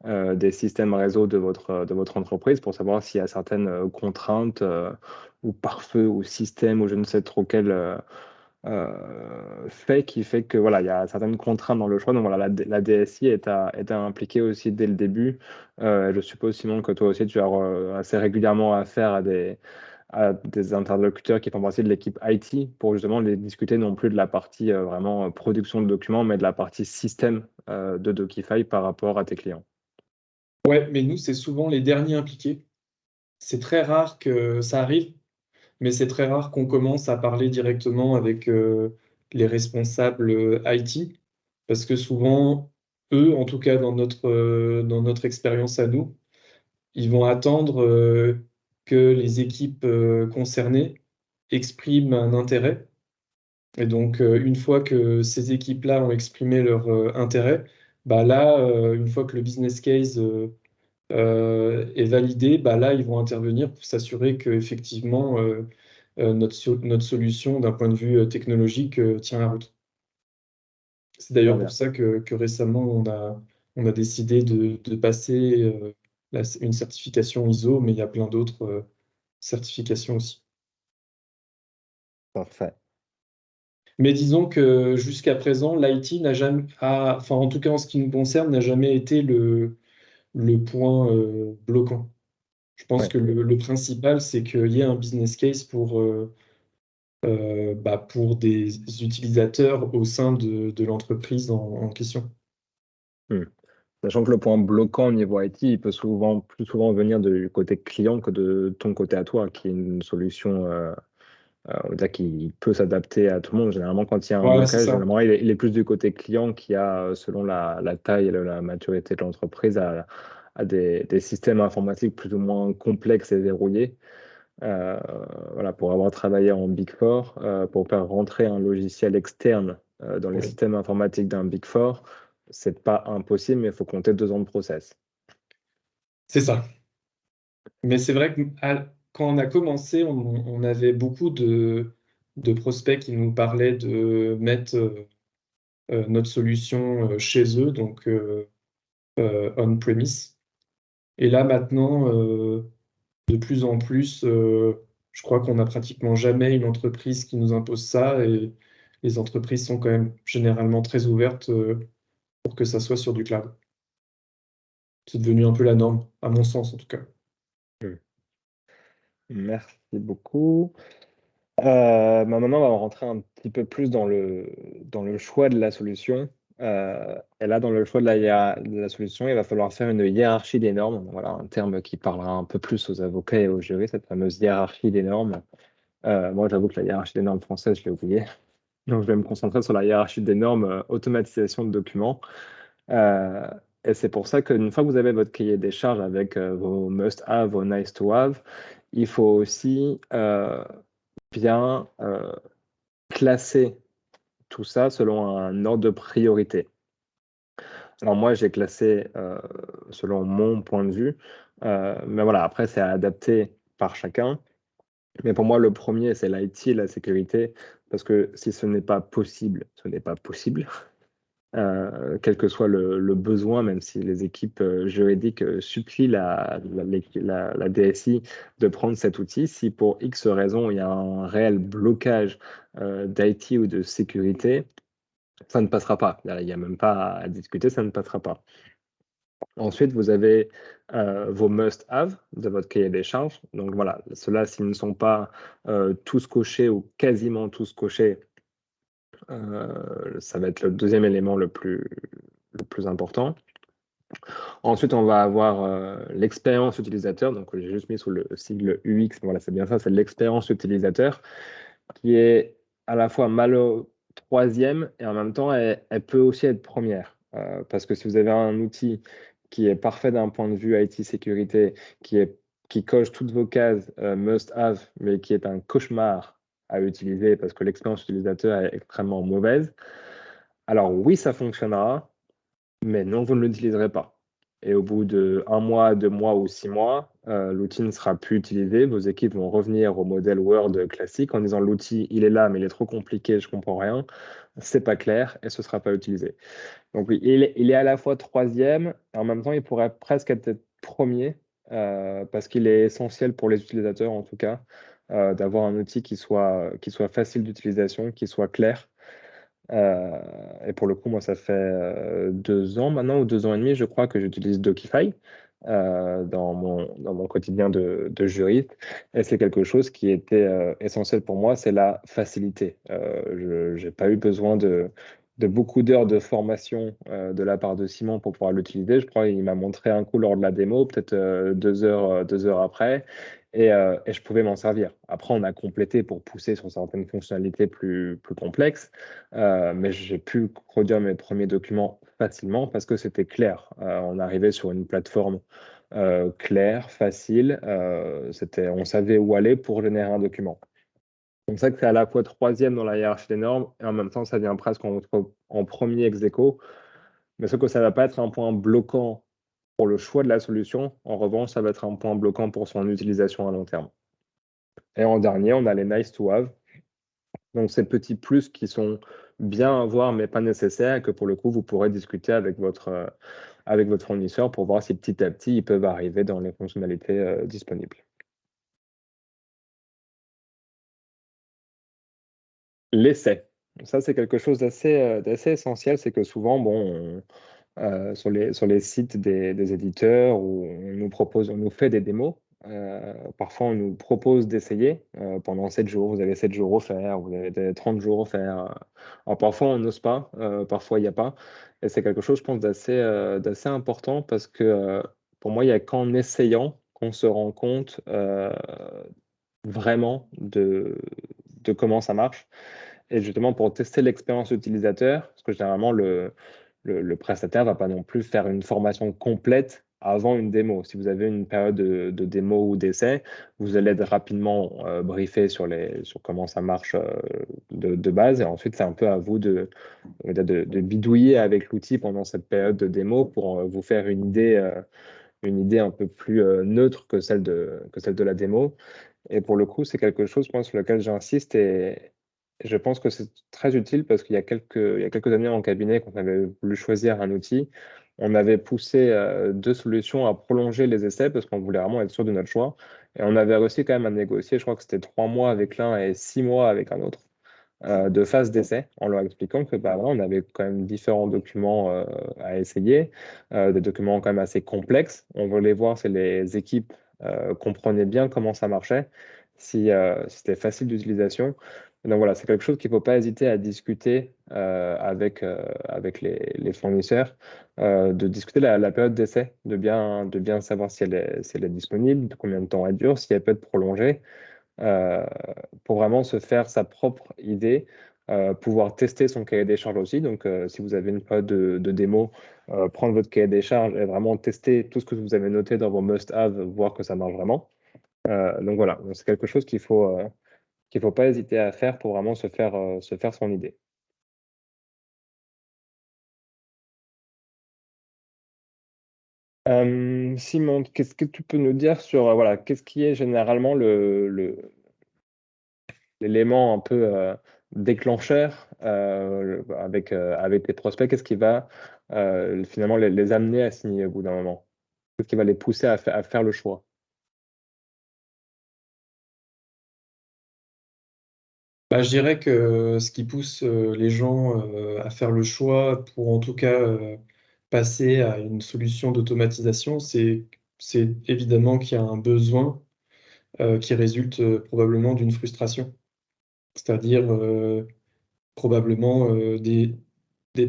des systèmes réseau de votre entreprise pour savoir s'il y a certaines contraintes ou pare-feu ou système ou je ne sais trop quel fait qui fait que voilà, il y a certaines contraintes dans le choix. Donc voilà, la DSI est à impliquer aussi dès le début. Je suppose, Simon, que toi aussi, tu as assez régulièrement affaire à des interlocuteurs qui font partie de l'équipe IT pour justement les discuter non plus de la partie vraiment production de documents, mais de la partie système de Docify par rapport à tes clients. ouais, mais nous, c'est souvent les derniers impliqués. C'est très rare que ça arrive, mais c'est très rare qu'on commence à parler directement avec les responsables IT, parce que souvent, eux, en tout cas dans notre expérience à nous, ils vont attendre que les équipes concernées expriment un intérêt. Et donc, une fois que ces équipes-là ont exprimé leur intérêt, bah là, une fois que le business case est validé, bah là, ils vont intervenir pour s'assurer qu'effectivement, notre solution, d'un point de vue technologique, tient la route. C'est Très d'ailleurs pour bien. ça que récemment, on a décidé de passer une certification ISO, mais il y a plein d'autres certifications aussi. Parfait. Mais disons que jusqu'à présent, l'IT n'a jamais, enfin en tout cas en ce qui nous concerne, n'a jamais été le point bloquant. Je pense Oui. que le principal, c'est qu'il y ait un business case bah, pour des utilisateurs au sein de l'entreprise en question. Hmm. Sachant que le point bloquant au niveau IT, il peut plus souvent venir du côté client que de ton côté à toi, qui est une solution on va dire qui peut s'adapter à tout le monde. Généralement, quand il y a un Voilà, c'est blocage, ça. généralement, il est plus du côté client qui a, selon la taille et la maturité de l'entreprise, à des systèmes informatiques plus ou moins complexes et verrouillés. Euh, voilà, pour avoir travaillé en Big Four, pour faire rentrer un logiciel externe dans les Oui, systèmes informatiques d'un Big Four, c'est pas impossible, mais il faut compter 2 ans de process. c'est ça. Mais c'est vrai que quand on a commencé, on avait beaucoup de prospects qui nous parlaient de mettre notre solution chez eux, donc on-premise. Et là, maintenant, de plus en plus, je crois qu'on n'a pratiquement jamais une entreprise qui nous impose ça et les entreprises sont quand même généralement très ouvertes pour que ça soit sur du cloud. C'est devenu un peu la norme, à mon sens en tout cas. Hmm. Merci beaucoup. Maintenant, on va rentrer un petit peu plus dans le choix de la solution. Et là, dans le choix de de la solution, il va falloir faire une hiérarchie des normes. Voilà, un terme qui parlera un peu plus aux avocats et aux jurys, cette fameuse hiérarchie des normes. Moi, j'avoue que la hiérarchie des normes françaises, je l'ai oubliée. Donc, je vais me concentrer sur la hiérarchie des normes automatisation de documents. Euh, Et c'est pour ça qu'une fois que vous avez votre cahier des charges avec vos must-have, vos nice-to-have, il faut aussi bien classer tout ça selon un ordre de priorité. Alors moi, j'ai classé selon mon point de vue, mais voilà, après, c'est à adapter par chacun. Mais pour moi, le premier, c'est l'IT et la sécurité, parce que si ce n'est pas possible, ce n'est pas possible. Quel que soit le besoin, même si les équipes juridiques supplient la DSI de prendre cet outil, si pour X raison il y a un réel blocage d'IT ou de sécurité, ça ne passera pas. Il n'y a même pas à discuter, ça ne passera pas. Ensuite, vous avez vos must-have de votre cahier des charges. Donc voilà, ceux-là, s'ils ne sont pas tous cochés ou quasiment tous cochés, ça va être le deuxième élément le plus important. Ensuite, on va avoir l'expérience utilisateur. Donc, j'ai juste mis sous le sigle UX. Voilà, c'est bien ça, c'est l'expérience utilisateur qui est à la fois mal au troisième et en même temps, elle peut aussi être première. Parce que si vous avez un outil qui est parfait d'un point de vue IT sécurité, qui coche toutes vos cases must-have, mais qui est un cauchemar à utiliser parce que l'expérience utilisateur est extrêmement mauvaise, alors oui, ça fonctionnera, mais non, vous ne l'utiliserez pas. Et au bout de 1 mois, 2 mois ou 6 mois, l'outil ne sera plus utilisé. Vos équipes vont revenir au modèle Word classique en disant l'outil, il est là, mais il est trop compliqué, je comprends rien. C'est pas clair et ce ne sera pas utilisé. Donc oui, il est à la fois troisième, et en même temps, il pourrait presque être premier, parce qu'il est essentiel pour les utilisateurs, en tout cas, d'avoir un outil qui soit facile d'utilisation, qui soit clair. Et pour le coup, moi, ça fait 2 ans maintenant ou 2 ans et demi, je crois, que j'utilise Docify dans mon quotidien de juriste. Et c'est quelque chose qui était essentiel pour moi, c'est la facilité. Je n'ai pas eu besoin de beaucoup d'heures de formation de la part de Simon pour pouvoir l'utiliser. Je crois qu'il m'a montré un coup lors de la démo, peut-être 2 heures après. Et je pouvais m'en servir. Après, on a complété pour pousser sur certaines fonctionnalités plus complexes. Mais j'ai pu produire mes premiers documents facilement parce que c'était clair. On arrivait sur une plateforme claire, facile. On savait où aller pour générer un document. Donc ça que c'est à la fois troisième dans la hiérarchie des normes et en même temps ça vient presque en premier ex aequo. Mais ce que ça ne va pas être un point bloquant pour le choix de la solution. En revanche, ça va être un point bloquant pour son utilisation à long terme. Et en dernier, on a les nice to have. Donc, ces petits plus qui sont bien à voir, mais pas nécessaires, et que pour le coup, vous pourrez discuter avec votre fournisseur pour voir si petit à petit, ils peuvent arriver dans les fonctionnalités disponibles. L'essai. Ça, c'est quelque chose d'assez essentiel. C'est que souvent, bon, sur les sites des éditeurs où on nous fait des démos. Parfois, on nous propose d'essayer pendant 7 jours. Vous avez 7 jours offerts, vous avez 30 jours offerts. Alors, parfois, on n'ose pas, parfois, il n'y a pas. Et c'est quelque chose, je pense, d'assez important parce que pour moi, il n'y a qu'en essayant qu'on se rend compte vraiment de comment ça marche. Et justement, pour tester l'expérience utilisateur, parce que généralement, le prestataire ne va pas non plus faire une formation complète avant une démo. Si vous avez une période de démo ou d'essai, vous allez être rapidement briefé sur comment ça marche de base. Et ensuite, c'est un peu à vous de bidouiller avec l'outil pendant cette période de démo pour vous faire une idée un peu plus neutre que celle de la démo. Et pour le coup, c'est quelque chose, je pense, sur lequel j'insiste et je pense que c'est très utile parce qu'il y a quelques années en cabinet, quand on avait voulu choisir un outil, on avait poussé 2 solutions à prolonger les essais parce qu'on voulait vraiment être sûr de notre choix. Et on avait réussi quand même à négocier, je crois que c'était 3 mois avec l'un et 6 mois avec un autre, de phase d'essai, en leur expliquant que bah, voilà, on avait quand même différents documents à essayer, des documents quand même assez complexes. On voulait voir si les équipes comprenaient bien comment ça marchait, si c'était facile d'utilisation. Donc voilà, c'est quelque chose qu'il ne faut pas hésiter à discuter avec les fournisseurs, de discuter la période d'essai, de bien savoir si elle est disponible, de combien de temps elle dure, si elle peut être prolongée, pour vraiment se faire sa propre idée pouvoir tester son cahier des charges aussi. Donc, si vous avez une période de démo, prendre votre cahier des charges et vraiment tester tout ce que vous avez noté dans vos must-have, voir que ça marche vraiment. Donc voilà, c'est quelque chose qu'il faut pas hésiter à faire pour vraiment se faire son idée. Simon, qu'est-ce que tu peux nous dire sur voilà, qu'est-ce qui est généralement l'élément un peu déclencheur avec tes prospects? Qu'est-ce qui va finalement les amener à signer au bout d'un moment? Qu'est-ce qui va les pousser à faire le choix? Bah, je dirais que ce qui pousse les gens à faire le choix pour en tout cas passer à une solution d'automatisation, c'est évidemment qu'il y a un besoin qui résulte probablement d'une frustration. C'est-à-dire probablement des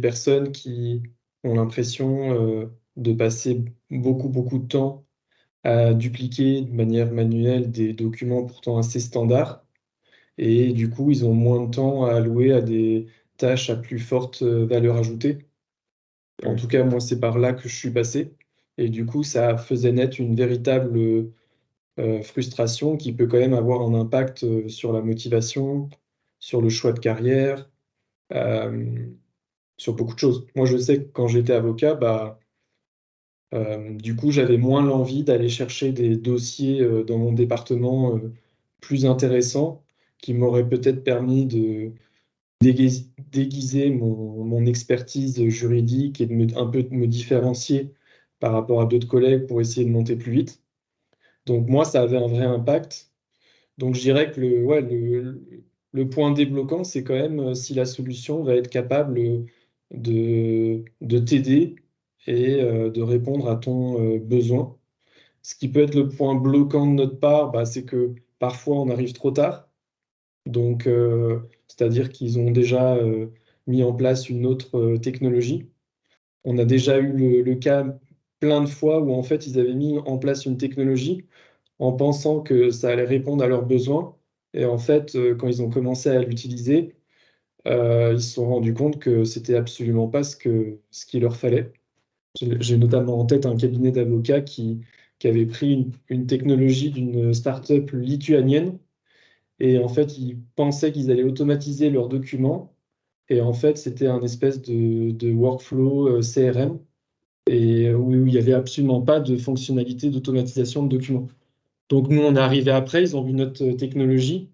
personnes qui ont l'impression de passer beaucoup de temps à dupliquer de manière manuelle des documents pourtant assez standards. Et du coup, ils ont moins de temps à allouer à des tâches à plus forte valeur ajoutée. En Mmh. tout cas, moi, c'est par là que je suis passé. Et du coup, ça faisait naître une véritable frustration qui peut quand même avoir un impact sur la motivation, sur le choix de carrière, euh, sur beaucoup de choses. Moi, je sais que quand j'étais avocat, bah, du coup, j'avais moins l'envie d'aller chercher des dossiers dans mon département plus intéressants qui m'auraient peut-être permis de déguiser mon expertise juridique et un peu de me différencier par rapport à d'autres collègues pour essayer de monter plus vite. Donc moi, ça avait un vrai impact. Donc je dirais que ouais, le point débloquant, c'est quand même si la solution va être capable de t'aider et de répondre à ton besoin. Ce qui peut être le point bloquant de notre part, bah, c'est que parfois on arrive trop tard. Donc, c'est-à-dire qu'ils ont déjà mis en place une autre technologie. On a déjà eu le cas plein de fois où en fait ils avaient mis en place une technologie en pensant que ça allait répondre à leurs besoins. Et en fait, quand ils ont commencé à l'utiliser, ils se sont rendus compte que c'était absolument pas ce qu'il leur fallait. J'ai notamment en tête un cabinet d'avocats qui avait pris une technologie d'une start-up lituanienne et en fait, ils pensaient qu'ils allaient automatiser leurs documents. Et en fait, c'était un espèce de workflow CRM et où il n'y avait absolument pas de fonctionnalité d'automatisation de documents. Donc nous, on est arrivé après, ils ont vu notre technologie,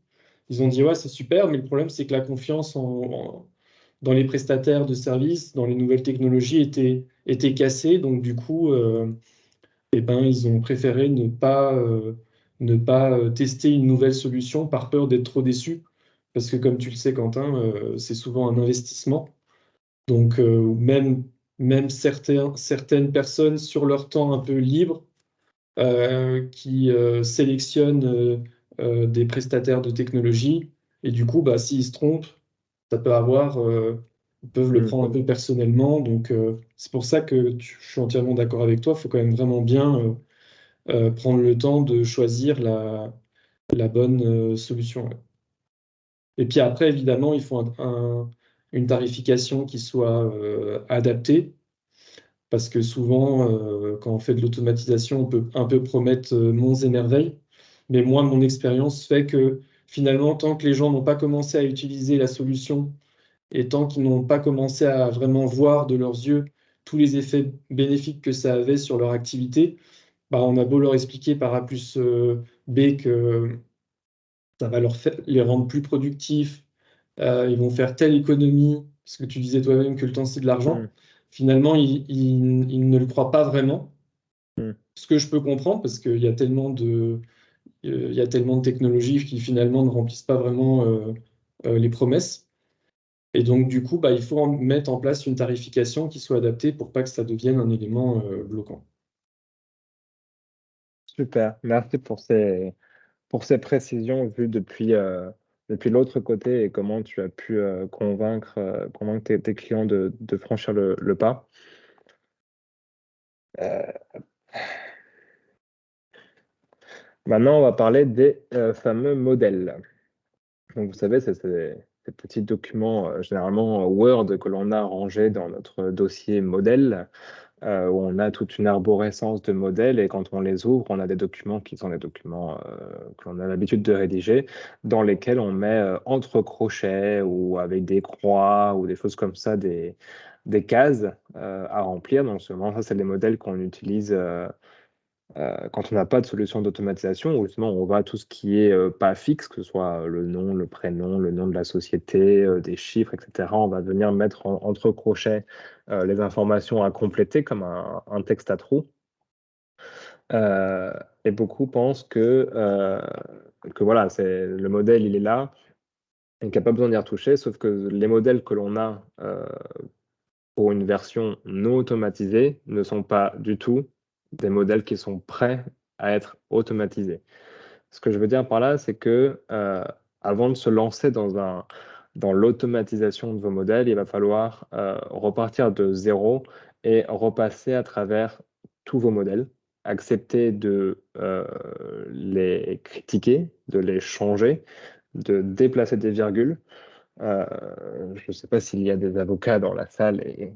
ils ont dit ouais, c'est super, mais le problème, c'est que la confiance dans les prestataires de services, dans les nouvelles technologies était cassée. Donc du coup, eh ben, ils ont préféré ne pas tester une nouvelle solution par peur d'être trop déçus. Parce que comme tu le sais, Quentin, c'est souvent un investissement. Donc même certaines personnes sur leur temps un peu libre qui sélectionnent des prestataires de technologie. Et du coup, bah, s'ils se trompent, ça peut avoir, ils peuvent le Mmh. prendre un peu personnellement. Donc c'est pour ça que je suis entièrement d'accord avec toi. Il faut quand même vraiment bien prendre le temps de choisir la bonne solution. Ouais. Et puis après, évidemment, il faut une tarification qui soit adaptée, parce que souvent, quand on fait de l'automatisation, on peut un peu promettre monts et merveilles. Mais moi, mon expérience fait que finalement, tant que les gens n'ont pas commencé à utiliser la solution et tant qu'ils n'ont pas commencé à vraiment voir de leurs yeux tous les effets bénéfiques que ça avait sur leur activité, bah, on a beau leur expliquer par A plus B que ça va les rendre plus productifs, ils vont faire telle économie, parce que tu disais toi-même que le temps c'est de Mmh. l'argent. Finalement, ils ne le croient pas vraiment. Mmh. Ce que je peux comprendre, parce qu'il y a il y a tellement de technologies qui finalement ne remplissent pas vraiment les promesses. Et donc, du coup, bah, il faut mettre en place une tarification qui soit adaptée pour pas que ça devienne un élément bloquant. Super, merci pour ces précisions vues depuis l'autre côté et comment tu as pu convaincre tes clients de franchir le pas. Euh, Maintenant, on va parler des fameux modèles. Donc, vous savez, ces petits documents, généralement Word, que l'on a rangés dans notre dossier modèle, où on a toute une arborescence de modèles, et quand on les ouvre, on a des documents qui sont des documents que l'on a l'habitude de rédiger, dans lesquels on met entre crochets ou avec des croix ou des choses comme ça, des cases à remplir. Donc, ça, c'est des modèles qu'on utilise quand on n'a pas de solution d'automatisation, où justement on va à tout ce qui est pas fixe, que ce soit le nom, le prénom, le nom de la société, des chiffres, etc. On va venir mettre entre crochets les informations à compléter comme un texte à trous. Euh, et beaucoup pensent que voilà, le modèle, il est là, et qu'il n'y a pas besoin d'y retoucher, sauf que les modèles que l'on a pour une version non automatisée ne sont pas du tout des modèles qui sont prêts à être automatisés. Ce que je veux dire par là, c'est que avant de se lancer dans l'automatisation de vos modèles, il va falloir repartir de zéro et repasser à travers tous vos modèles, accepter de les critiquer, de les changer, de déplacer des virgules. Je ne sais pas s'il y a des avocats dans la salle et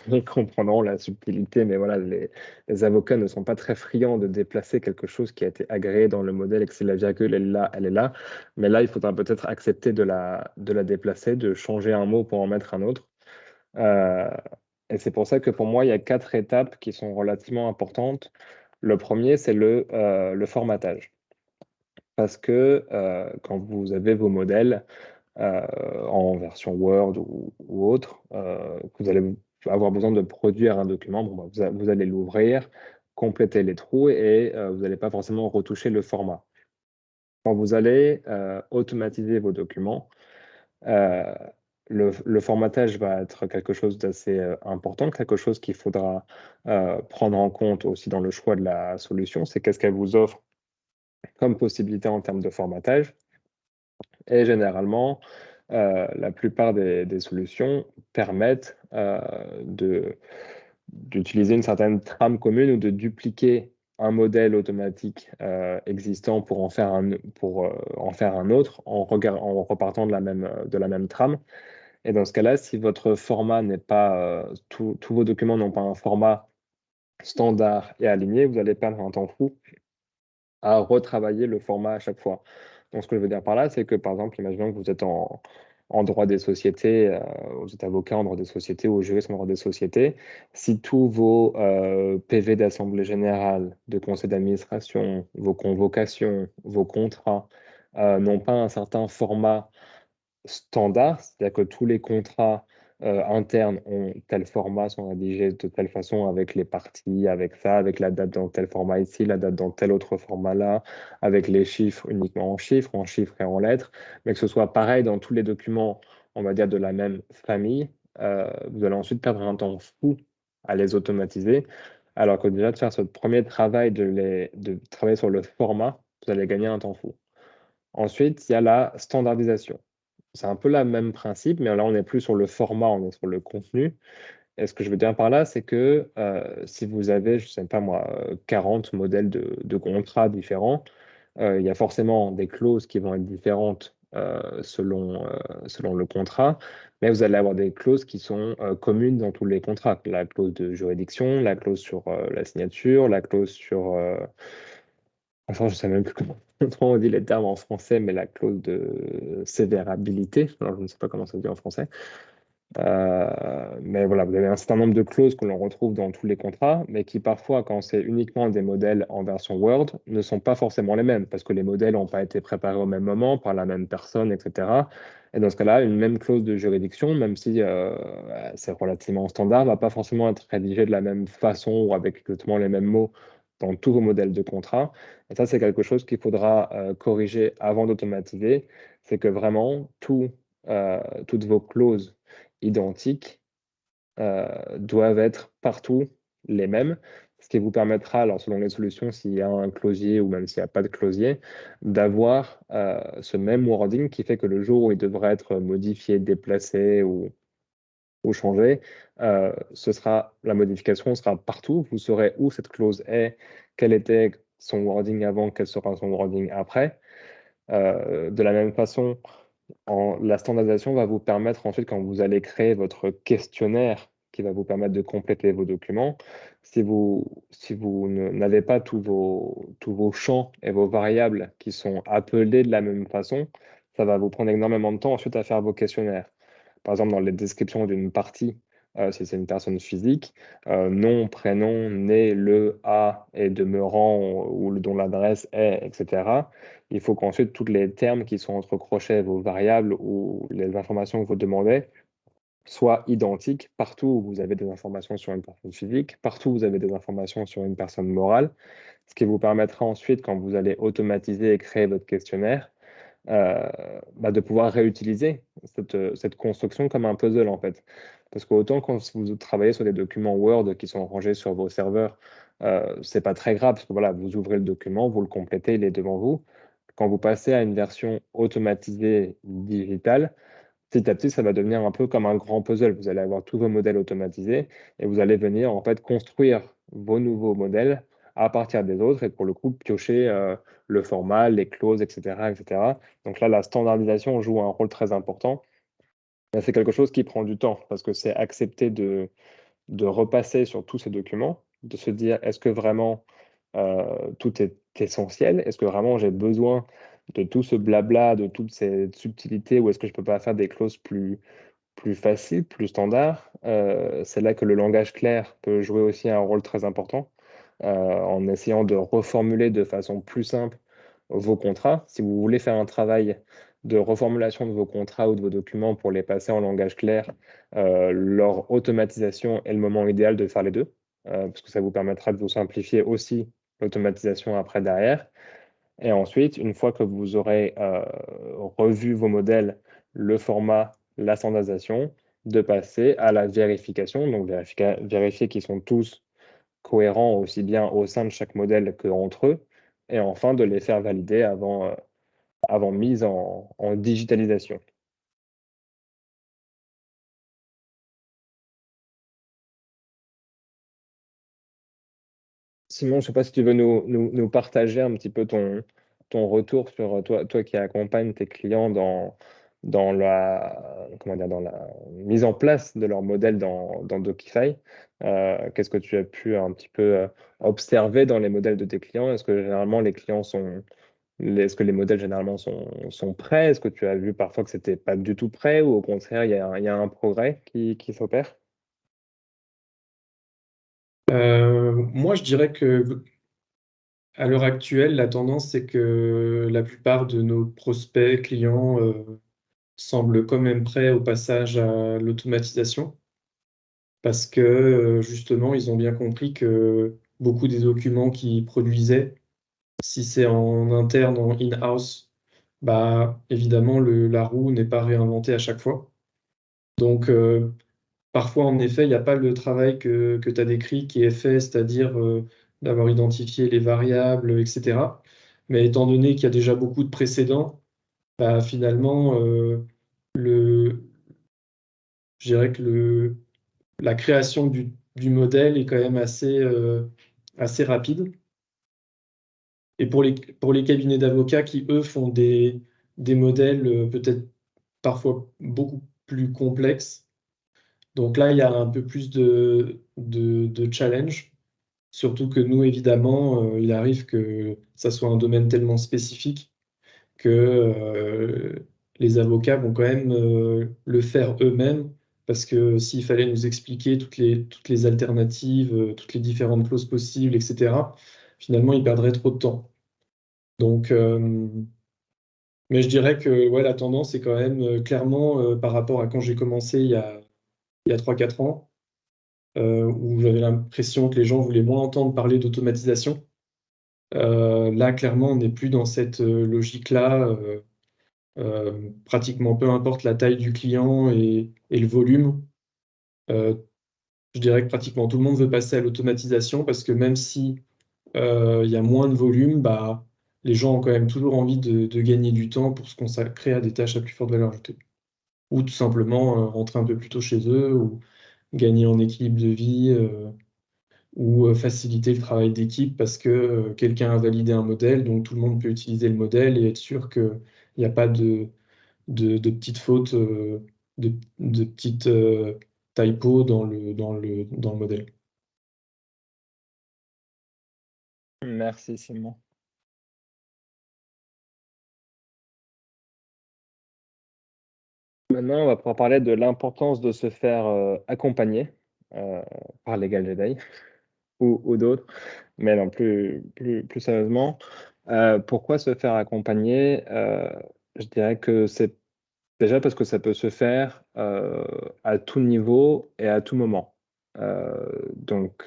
ils comprendront la subtilité, mais voilà, les avocats ne sont pas très friands de déplacer quelque chose qui a été agréé dans le modèle, et que si la virgule est là, elle est là. Mais là, il faudra peut-être accepter de la déplacer, de changer un mot pour en mettre un autre. Euh, et c'est pour ça que pour moi, il y a 4 étapes qui sont relativement importantes. Le premier, c'est le formatage. Parce que quand vous avez vos modèles, en version Word ou autre, que vous allez avoir besoin de produire un document, bon, bah, vous allez l'ouvrir, compléter les trous, et vous n'allez pas forcément retoucher le format. Quand vous allez automatiser vos documents, euh, le formatage va être quelque chose d'assez important, quelque chose qu'il faudra prendre en compte aussi dans le choix de la solution. C'est qu'est-ce qu'elle vous offre comme possibilité en termes de formatage. Et généralement, la plupart des solutions permettent d'utiliser une certaine trame commune ou de dupliquer un modèle automatique existant pour en faire un autre en repartant de la même trame. Et dans ce cas-là, si votre format n'est pas, tous vos documents n'ont pas un format standard et aligné, vous allez perdre un temps fou à retravailler le format à chaque fois. Donc, ce que je veux dire par là, c'est que, par exemple, imaginons que vous êtes en droit des sociétés, vous êtes avocat en droit des sociétés ou juriste en droit des sociétés. Si tous vos PV d'assemblée générale, de conseil d'administration, vos convocations, vos contrats n'ont pas un certain format standard, c'est-à-dire que tous les contrats internes ont tel format, sont rédigés de telle façon, avec les parties, avec ça, avec la date dans tel format ici, la date dans tel autre format là, avec les chiffres uniquement en chiffres et en lettres, mais que ce soit pareil dans tous les documents, on va dire de la même famille, vous allez ensuite perdre un temps fou à les automatiser, alors que déjà de faire ce premier travail de travailler sur le format, vous allez gagner un temps fou. Ensuite, il y a la standardisation. C'est un peu le même principe, mais là, on n'est plus sur le format, on est sur le contenu. Et ce que je veux dire par là, c'est que si vous avez, je ne sais pas moi, 40 modèles de contrats différents, il y a forcément des clauses qui vont être différentes selon le contrat, mais vous allez avoir des clauses qui sont communes dans tous les contrats. La clause de juridiction, la clause sur la signature, la clause sur enfin, je ne sais même plus comment on dit les termes en français, mais la clause de sévérabilité, alors je ne sais pas comment ça se dit en français. Mais voilà, vous avez un certain nombre de clauses que l'on retrouve dans tous les contrats, mais qui parfois, quand c'est uniquement des modèles en version Word, ne sont pas forcément les mêmes, parce que les modèles n'ont pas été préparés au même moment par la même personne, etc. Et dans ce cas-là, une même clause de juridiction, même si c'est relativement standard, ne va pas forcément être rédigée de la même façon ou avec exactement les mêmes mots dans tous vos modèles de contrat. Et ça, c'est quelque chose qu'il faudra corriger avant d'automatiser. C'est que vraiment, toutes vos clauses identiques doivent être partout les mêmes, ce qui vous permettra, alors selon les solutions, s'il y a un closier ou même s'il n'y a pas de closier, d'avoir ce même wording qui fait que le jour où il devrait être modifié, déplacé ou changé, la modification sera partout. Vous saurez où cette clause est, quel était son wording avant, quel sera son wording après. De la même façon, La standardisation va vous permettre ensuite, quand vous allez créer votre questionnaire qui va vous permettre de compléter vos documents, si vous n'avez pas tous vos champs et vos variables qui sont appelés de la même façon, ça va vous prendre énormément de temps ensuite à faire vos questionnaires. Par exemple, dans les descriptions d'une partie, si c'est une personne physique, nom, prénom, né, le, à et demeurant ou dont l'adresse est, etc. Il faut qu'ensuite tous les termes qui sont entre crochets, vos variables ou les informations que vous demandez soient identiques partout où vous avez des informations sur une personne physique, partout où vous avez des informations sur une personne morale, ce qui vous permettra ensuite, quand vous allez automatiser et créer votre questionnaire, de pouvoir réutiliser cette construction comme un puzzle en fait. Parce qu'autant quand vous travaillez sur des documents Word qui sont rangés sur vos serveurs, c'est pas très grave parce que voilà, vous ouvrez le document, vous le complétez, il est devant vous. Quand vous passez à une version automatisée digitale, petit à petit, ça va devenir un peu comme un grand puzzle. Vous allez avoir tous vos modèles automatisés et vous allez venir en fait construire vos nouveaux modèles à partir des autres et pour le coup piocher le format, les clauses, etc., etc. Donc là, la standardisation joue un rôle très important. Mais c'est quelque chose qui prend du temps parce que c'est accepter de repasser sur tous ces documents, de se dire est-ce que vraiment tout est essentiel? Est-ce que vraiment j'ai besoin de tout ce blabla, de toutes ces subtilités, ou est-ce que je peux pas faire des clauses plus facile, plus standard. C'est là que le langage clair peut jouer aussi un rôle très important, en essayant de reformuler de façon plus simple vos contrats. Si vous voulez faire un travail de reformulation de vos contrats ou de vos documents pour les passer en langage clair, leur automatisation est le moment idéal de faire les deux, parce que ça vous permettra de vous simplifier aussi l'automatisation après derrière. Et ensuite, une fois que vous aurez revu vos modèles, le format, la standardisation, de passer à la vérification, donc vérifier qu'ils sont tous cohérents aussi bien au sein de chaque modèle qu'entre eux, et enfin de les faire valider avant mise en digitalisation. Simon, je ne sais pas si tu veux nous partager un petit peu ton retour sur toi qui accompagnes tes clients dans comment dire, dans la mise en place de leur modèle dans Docify. Qu'est-ce que tu as pu un petit peu observer dans les modèles de tes clients? Est-ce que généralement est-ce que les modèles généralement sont prêts? Est-ce que tu as vu parfois que c'était pas du tout prêt ou au contraire il y a un progrès qui s'opère? Moi, je dirais que à l'heure actuelle, la tendance, c'est que la plupart de nos prospects, clients, semblent quand même prêts au passage à l'automatisation parce que justement, ils ont bien compris que beaucoup des documents qu'ils produisaient, si c'est en interne, en in-house, bah, évidemment, la roue n'est pas réinventée à chaque fois. Donc, parfois, en effet, il n'y a pas le travail que tu as décrit qui est fait, c'est-à-dire d'avoir identifié les variables, etc. Mais étant donné qu'il y a déjà beaucoup de précédents, bah, finalement, le, je dirais que la création du modèle est quand même assez rapide. Et pour les cabinets d'avocats qui, eux, font des modèles peut-être parfois beaucoup plus complexes, donc là, il y a un peu plus de challenge. Surtout que nous, évidemment, il arrive que ça soit un domaine tellement spécifique que les avocats vont quand même le faire eux-mêmes, parce que s'il fallait nous expliquer toutes les alternatives, toutes les différentes clauses possibles, etc., finalement, ils perdraient trop de temps. Donc, mais je dirais que ouais, la tendance est quand même clairement par rapport à quand j'ai commencé il y a 3-4 ans, où j'avais l'impression que les gens voulaient moins entendre parler d'automatisation. Là, clairement, on n'est plus dans cette logique-là. Pratiquement peu importe la taille du client et le volume, euh, je dirais que pratiquement tout le monde veut passer à l'automatisation parce que même si il y a moins de volume, bah, les gens ont quand même toujours envie de gagner du temps pour se consacrer à des tâches à plus forte valeur ajoutée. Ou tout simplement rentrer un peu plus tôt chez eux, ou gagner en équilibre de vie, ou faciliter le travail d'équipe parce que quelqu'un a validé un modèle, donc tout le monde peut utiliser le modèle et être sûr qu'il n'y a pas de petites fautes, de petites typos dans le modèle. Merci Simon. Maintenant, on va pouvoir parler de l'importance de se faire accompagner par Legal Jedi ou d'autres, mais non, plus sérieusement. Pourquoi se faire accompagner? Je dirais que c'est déjà parce que ça peut se faire à tout niveau et à tout moment. Donc,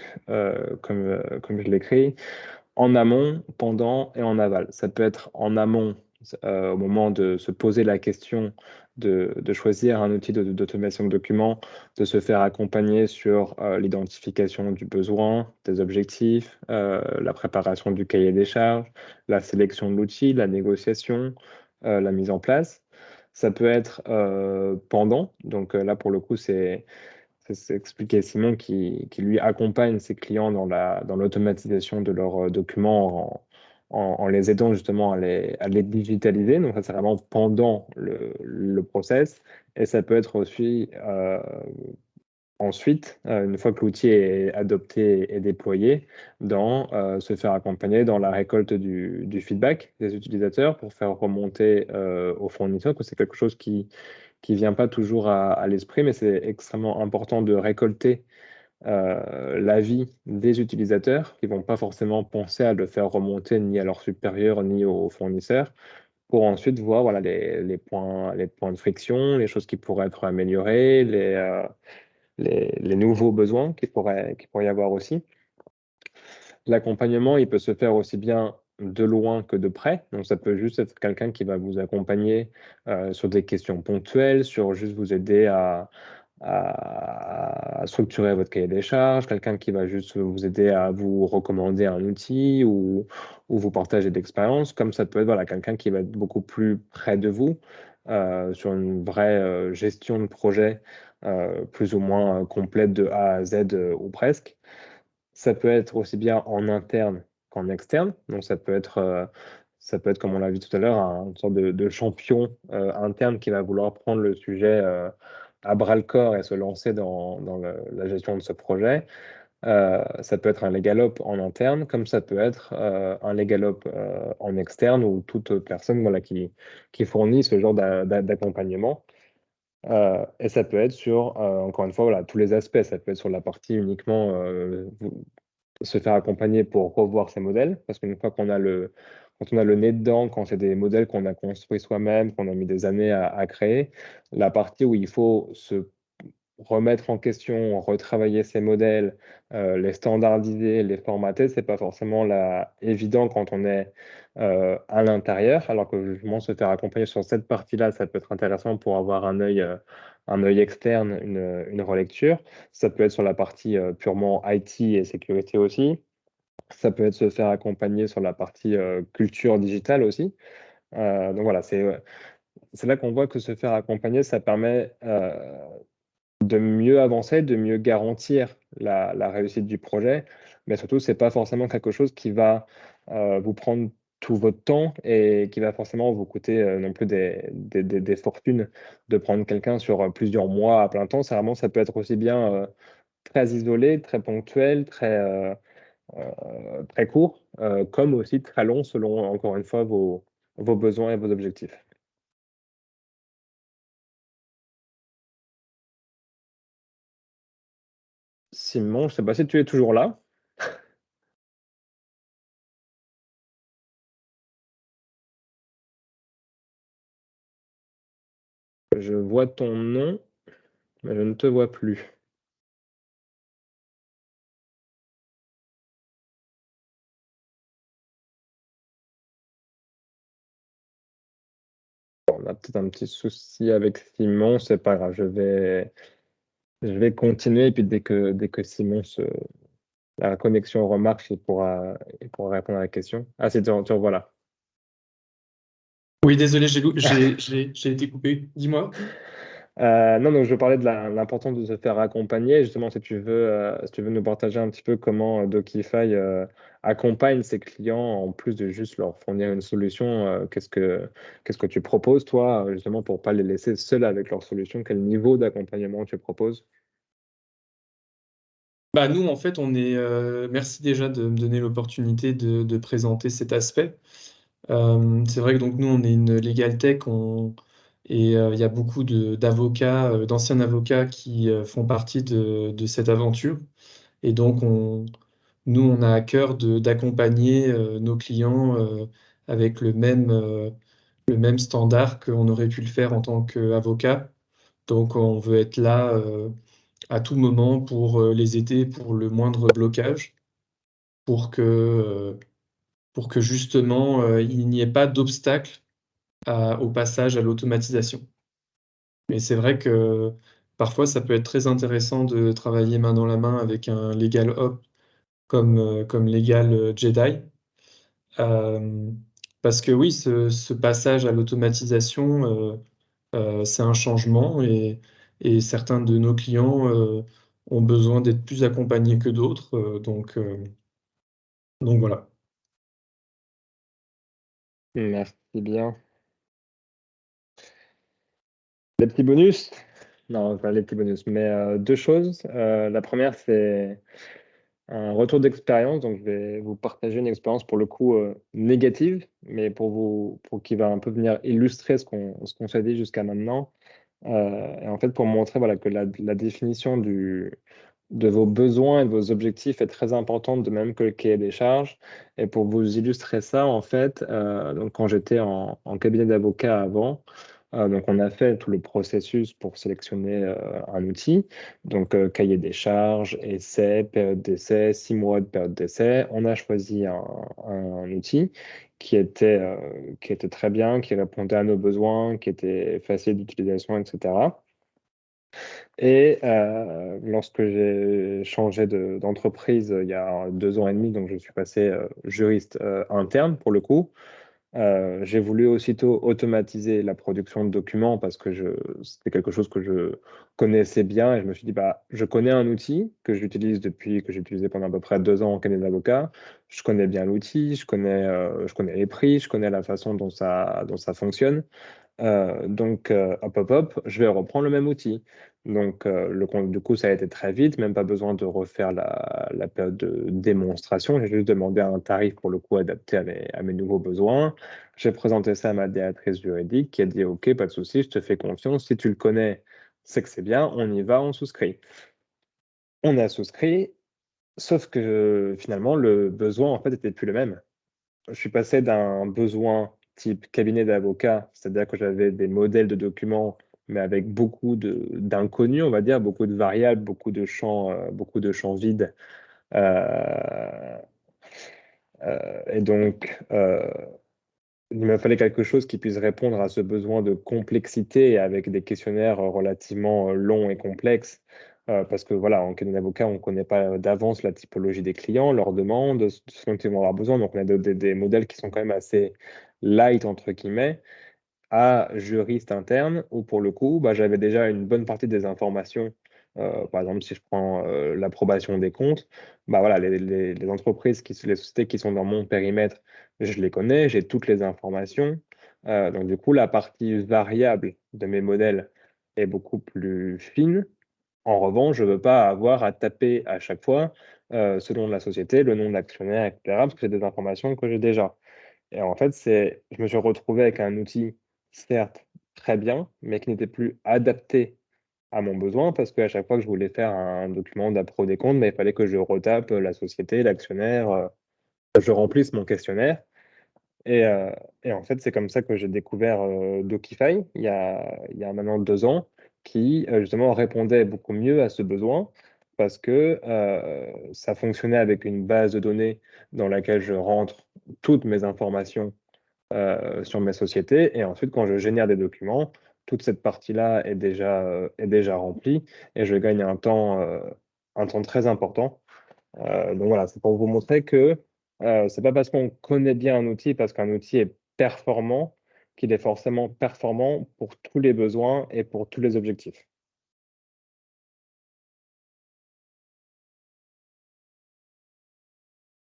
comme je l'écris, en amont, pendant et en aval. Ça peut être en amont, au moment de se poser la question de choisir un outil d'automation de documents, de se faire accompagner sur l'identification du besoin, des objectifs, la préparation du cahier des charges, la sélection de l'outil, la négociation, la mise en place. Ça peut être pendant, donc là pour le coup c'est expliqué Simon qui lui accompagne ses clients dans l'automatisation de leurs documents en les aidant justement à les digitaliser. Donc ça, c'est vraiment pendant le process. Et ça peut être aussi ensuite, une fois que l'outil est adopté et déployé, se faire accompagner dans la récolte du feedback des utilisateurs pour faire remonter aux fournisseurs que c'est quelque chose qui vient pas toujours à l'esprit, mais c'est extrêmement important de récolter l'avis des utilisateurs qui vont pas forcément penser à le faire remonter ni à leurs supérieurs ni aux fournisseurs pour ensuite voir voilà, les points de friction, les choses qui pourraient être améliorées, les nouveaux besoins qui pourrait y avoir aussi. L'accompagnement, il peut se faire aussi bien de loin que de près. Donc, ça peut juste être quelqu'un qui va vous accompagner sur des questions ponctuelles, sur juste vous aider à structurer votre cahier des charges, quelqu'un qui va juste vous aider à vous recommander un outil ou vous partager d'expérience, comme ça peut être voilà, quelqu'un qui va être beaucoup plus près de vous sur une vraie gestion de projet plus ou moins complète de A à Z ou presque. Ça peut être aussi bien en interne qu'en externe. Donc, ça peut être, comme on l'a vu tout à l'heure, une sorte de champion interne qui va vouloir prendre le sujet à bras-le-corps et se lancer dans la gestion de ce projet. Ça peut être un legal-op en interne, comme ça peut être un legal-op en externe ou toute personne voilà, qui fournit ce genre d'accompagnement. Et ça peut être sur, encore une fois, voilà, tous les aspects. Ça peut être sur la partie uniquement se faire accompagner pour revoir ces modèles, parce qu'une fois quand on a le nez dedans, quand c'est des modèles qu'on a construits soi-même, qu'on a mis des années à créer, la partie où il faut se remettre en question, retravailler ces modèles, les standardiser, les formater, c'est pas forcément évident quand on est à l'intérieur, alors que justement se faire accompagner sur cette partie-là, ça peut être intéressant pour avoir un œil externe, une relecture. Ça peut être sur la partie purement IT et sécurité aussi. Ça peut être se faire accompagner sur la partie culture digitale aussi. Donc voilà, c'est là qu'on voit que se faire accompagner, ça permet de mieux avancer, de mieux garantir la réussite du projet, mais surtout, c'est pas forcément quelque chose qui va vous prendre tout votre temps et qui va forcément vous coûter non plus des fortunes de prendre quelqu'un sur plusieurs mois à plein temps. C'est vraiment, ça peut être aussi bien très isolé, très ponctuel, très court, comme aussi très long selon, encore une fois, vos besoins et vos objectifs. Simon, je sais pas si tu es toujours là. Je vois ton nom, mais je ne te vois plus. On a peut-être un petit souci avec Simon, c'est pas grave, je vais continuer et puis dès que Simon la connexion remarche, il pourra répondre à la question. Ah, c'est tu revois là. Oui, désolé, j'ai été coupé. Dis-moi. Non, donc je parlais de l'importance de se faire accompagner. Justement, si tu veux nous partager un petit peu comment Docify accompagne ses clients en plus de juste leur fournir une solution, qu'est-ce que tu proposes, toi, justement, pour pas les laisser seuls avec leur solution? Quel niveau d'accompagnement tu proposes? Bah, nous, en fait, merci déjà de me donner l'opportunité de présenter cet aspect. C'est vrai que donc nous, on est une legal tech, et il y a beaucoup d'avocats, d'anciens avocats qui font partie de cette aventure. Et donc, nous, on a à cœur d'accompagner nos clients avec le même standard qu'on aurait pu le faire en tant qu'avocat. Donc, on veut être là à tout moment pour les aider pour le moindre blocage, pour pour que justement, il n'y ait pas d'obstacle au passage à l'automatisation. Mais c'est vrai que parfois, ça peut être très intéressant de travailler main dans la main avec un Legal Ops comme Legal Jedi. Euh, Parce que oui, ce passage à l'automatisation, c'est un changement et certains de nos clients ont besoin d'être plus accompagnés que d'autres. Donc voilà. Merci bien. Les petits bonus? Non, pas les petits bonus, mais deux choses. La première, c'est un retour d'expérience. Donc, je vais vous partager une expérience pour le coup négative, mais pour qui va un peu venir illustrer ce qu'on s'est dit jusqu'à maintenant. Et en fait, pour montrer voilà, que la définition de vos besoins et de vos objectifs est très importante, de même que le cahier des charges. Et pour vous illustrer ça, en fait, donc quand j'étais en cabinet d'avocat avant, donc on a fait tout le processus pour sélectionner un outil, donc cahier des charges, essai, période d'essai, 6 mois de période d'essai. On a choisi un outil qui était très bien, qui répondait à nos besoins, qui était facile d'utilisation, etc. Et lorsque j'ai changé d'entreprise il y a 2 ans et demi, donc je suis passé juriste interne pour le coup, j'ai voulu aussitôt automatiser la production de documents parce que c'était quelque chose que je connaissais bien et je me suis dit, bah, je connais un outil que j'utilise depuis que j'ai utilisé pendant à peu près 2 ans en cabinet d'avocat. Je connais bien l'outil, je connais les prix, je connais la façon dont ça fonctionne. Hop, hop, hop, je vais reprendre le même outil. Du coup, ça a été très vite, même pas besoin de refaire la période de démonstration. J'ai juste demandé un tarif pour le coup adapté à mes nouveaux besoins. J'ai présenté ça à ma directrice juridique qui a dit, OK, pas de souci, je te fais confiance. Si tu le connais, c'est que c'est bien, on y va, on souscrit. On a souscrit, sauf que finalement, le besoin, en fait, était plus le même. Je suis passé d'un besoin type cabinet d'avocat, c'est-à-dire que j'avais des modèles de documents, mais avec d'inconnus, on va dire, beaucoup de variables, beaucoup de champs vides. Euh, et donc, il me fallait quelque chose qui puisse répondre à ce besoin de complexité avec des questionnaires relativement longs et complexes. Parce que voilà, en cabinet d'avocat, on ne connaît pas d'avance la typologie des clients, leurs demandes, ce dont ils vont avoir besoin. Donc, on a des modèles qui sont quand même assez light, entre guillemets, à juriste interne, où pour le coup, bah, j'avais déjà une bonne partie des informations. Par exemple, si je prends l'approbation des comptes, bah, voilà, les entreprises, les sociétés qui sont dans mon périmètre, je les connais, j'ai toutes les informations. Donc du coup, la partie variable de mes modèles est beaucoup plus fine. En revanche, je ne veux pas avoir à taper à chaque fois ce nom de la société, le nom de l'actionnaire, etc., parce que c'est des informations que j'ai déjà. Et en fait, je me suis retrouvé avec un outil, certes, très bien, mais qui n'était plus adapté à mon besoin parce qu'à chaque fois que je voulais faire un document d'appro des comptes, bah, il fallait que je retape la société, l'actionnaire, je remplisse mon questionnaire. Et, euh, et en fait, c'est comme ça que j'ai découvert Docify il y a maintenant 2 ans, qui justement répondait beaucoup mieux à ce besoin parce que ça fonctionnait avec une base de données dans laquelle je rentre toutes mes informations sur mes sociétés. Et ensuite, quand je génère des documents, toute cette partie-là est déjà remplie et je gagne un temps très important. Donc voilà, c'est pour vous montrer que c'est pas parce qu'on connaît bien un outil, parce qu'un outil est performant, qu'il est forcément performant pour tous les besoins et pour tous les objectifs.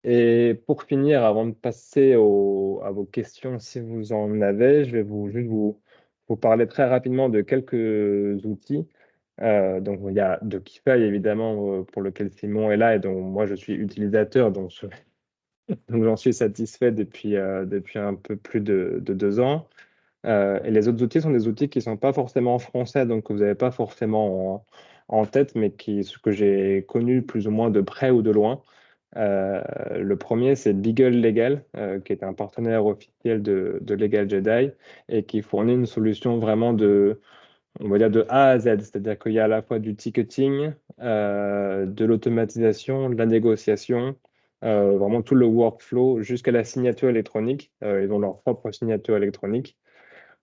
Et pour finir, avant de passer à vos questions, si vous en avez, je vais juste vous parler très rapidement de quelques outils. Donc il y a Docify évidemment, pour lequel Simon est là et dont moi je suis utilisateur, donc donc j'en suis satisfait depuis un peu plus de 2 ans. Et les autres outils sont des outils qui sont pas forcément français, donc que vous n'avez pas forcément en tête, mais que j'ai connus plus ou moins de près ou de loin. Le premier, c'est Beagle Legal, qui est un partenaire officiel de Legal Jedi et qui fournit une solution vraiment on va dire de A à Z, c'est-à-dire qu'il y a à la fois du ticketing, de l'automatisation, de la négociation, vraiment tout le workflow jusqu'à la signature électronique. Ils ont leur propre signature électronique.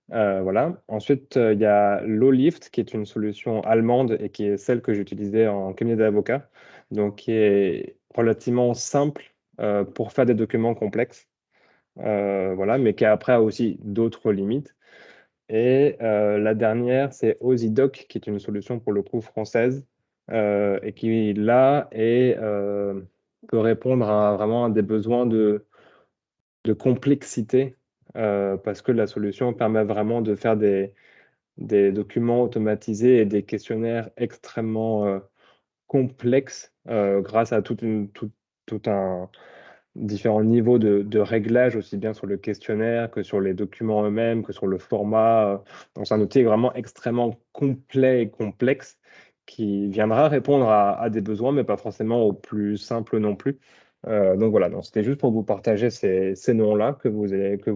Voilà. Ensuite, il y a Lowlift, qui est une solution allemande et qui est celle que j'utilisais en cabinet d'avocat, donc qui est relativement simple pour faire des documents complexes, voilà, mais qui après a aussi d'autres limites. Et la dernière, c'est OziDoc, qui est une solution pour le coup française et qui là peut répondre à vraiment à des besoins de complexité parce que la solution permet vraiment de faire des documents automatisés et des questionnaires extrêmement complexes grâce à tout un différents niveaux de réglage, aussi bien sur le questionnaire que sur les documents eux-mêmes, que sur le format. Donc c'est un outil vraiment extrêmement complet et complexe qui viendra répondre à des besoins, mais pas forcément aux plus simples non plus. Donc voilà, donc c'était juste pour vous partager ces noms-là, que vous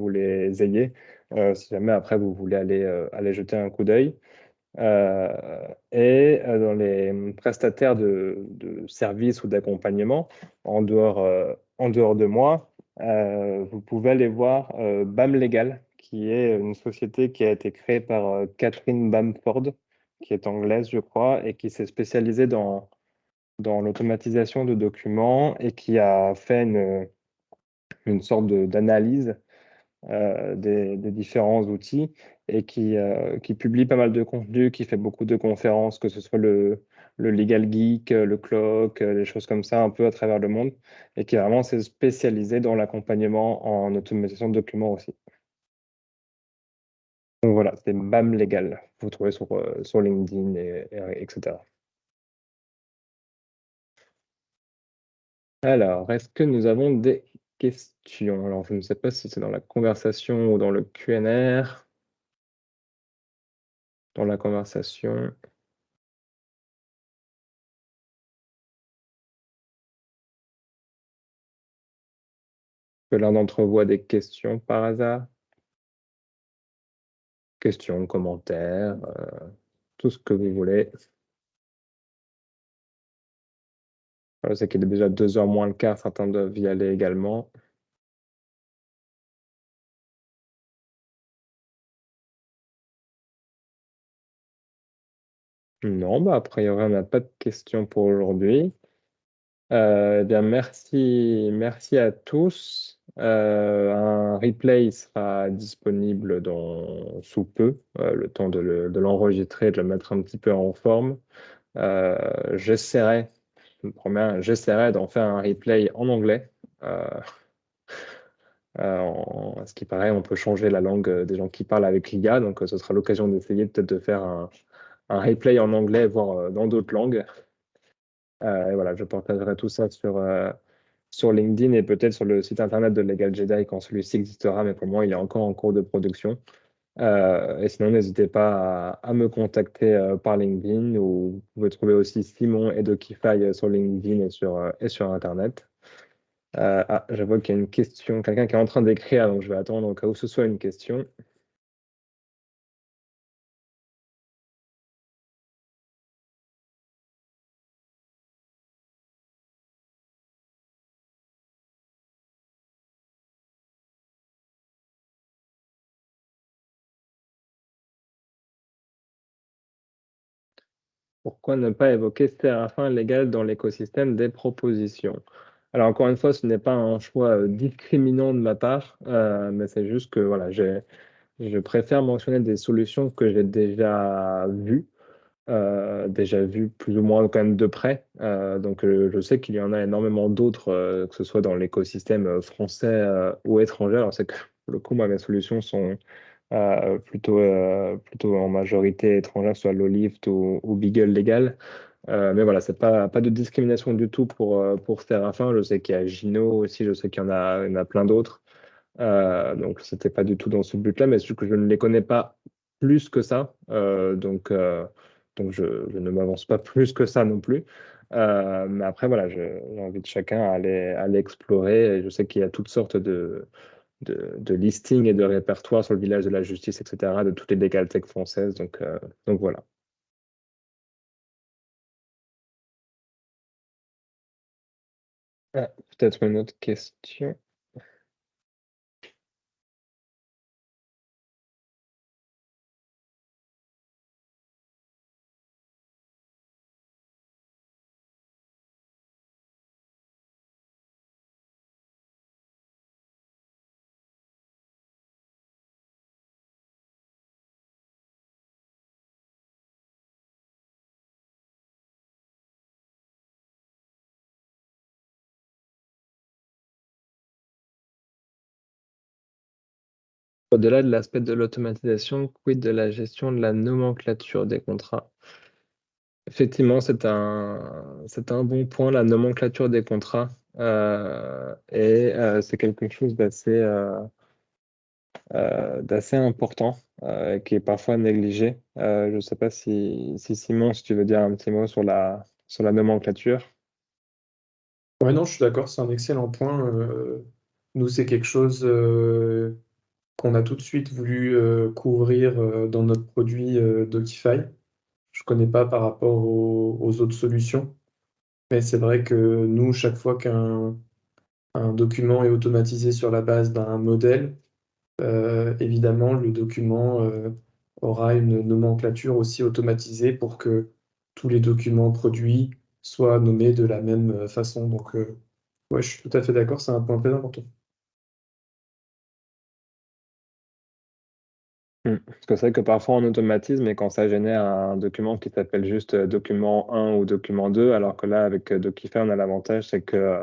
les ayez, si jamais après vous voulez aller jeter un coup d'œil. Dans les prestataires de services ou d'accompagnement, en dehors de moi, vous pouvez aller voir BAM Legal, qui est une société qui a été créée par Catherine Bamford, qui est anglaise, je crois, et qui s'est spécialisée dans l'automatisation de documents et qui a fait une sorte d'analyse des différents outils et qui publie pas mal de contenu, qui fait beaucoup de conférences, que ce soit le Legal Geek, le Clock, des choses comme ça un peu à travers le monde, et qui vraiment s'est spécialisé dans l'accompagnement en automatisation de documents aussi. Donc voilà, c'est BAM Legal. Vous trouvez sur LinkedIn, etc. Alors, est-ce que nous avons des questions? Alors, je ne sais pas si c'est dans la conversation ou dans le Q&R. Dans la conversation. Que l'un d'entre vous a des questions par hasard? Questions, commentaires, tout ce que vous voulez. Je sais qu'il est déjà 2h moins le quart, certains doivent y aller également. Non, bah, a priori, on n'a pas de questions pour aujourd'hui. Eh bien, merci à tous. Un replay sera disponible sous peu, le temps de l'enregistrer, de le mettre un petit peu en forme. J'essaierai, je me promets, j'essaierai d'en faire un replay en anglais. À ce qui paraît, on peut changer la langue des gens qui parlent avec l'IA, donc ce sera l'occasion d'essayer peut-être de faire un replay en anglais, voire dans d'autres langues. Et voilà, je partagerai tout ça sur LinkedIn et peut-être sur le site internet de Legal Jedi quand celui-ci existera, mais pour moi, il est encore en cours de production. Et sinon, n'hésitez pas à me contacter par LinkedIn ou vous pouvez trouver aussi Simon et Docify sur LinkedIn et sur Internet. Je vois qu'il y a une question, quelqu'un qui est en train d'écrire, donc je vais attendre au cas où ce soit une question. Pourquoi ne pas évoquer Séraphin légal dans l'écosystème des propositions? Alors encore une fois, ce n'est pas un choix discriminant de ma part, mais c'est juste que voilà, je préfère mentionner des solutions que j'ai déjà vues plus ou moins quand même de près. Donc, je sais qu'il y en a énormément d'autres, que ce soit dans l'écosystème français ou étranger. Alors, c'est que pour le coup, moi, mes solutions sont plutôt en majorité étrangère, soit Lolift ou Beagle Légal. Mais voilà, c'est pas de discrimination du tout pour Séraphin. Je sais qu'il y a Gino aussi, je sais qu'il y en a plein d'autres. Donc, c'était pas du tout dans ce but-là, mais c'est juste que je ne les connais pas plus que ça. Donc je ne m'avance pas plus que ça non plus. Mais après, voilà, j'invite chacun à aller explorer. Et je sais qu'il y a toutes sortes de listings et de répertoires sur le village de la justice, etc., de toutes les legal tech françaises. Donc voilà. Ah, peut-être une autre question. Au-delà de l'aspect de l'automatisation, quid de la gestion de la nomenclature des contrats? Effectivement, c'est un bon point, la nomenclature des contrats. Et c'est quelque chose d'assez important, qui est parfois négligé. Je ne sais pas si Simon, si tu veux dire un petit mot sur la nomenclature. Ouais, non, je suis d'accord, c'est un excellent point. Nous, c'est quelque chose qu'on a tout de suite voulu couvrir dans notre produit Docify. Je connais pas par rapport aux autres solutions, mais c'est vrai que nous, chaque fois qu'un un document est automatisé sur la base d'un modèle, évidemment, le document aura une nomenclature aussi automatisée pour que tous les documents produits soient nommés de la même façon. Donc, ouais, je suis tout à fait d'accord, c'est un point très important. Parce que c'est vrai que parfois on automatise, mais quand ça génère un document qui s'appelle juste document 1 ou document 2, alors que là, avec Docify, on a l'avantage, c'est que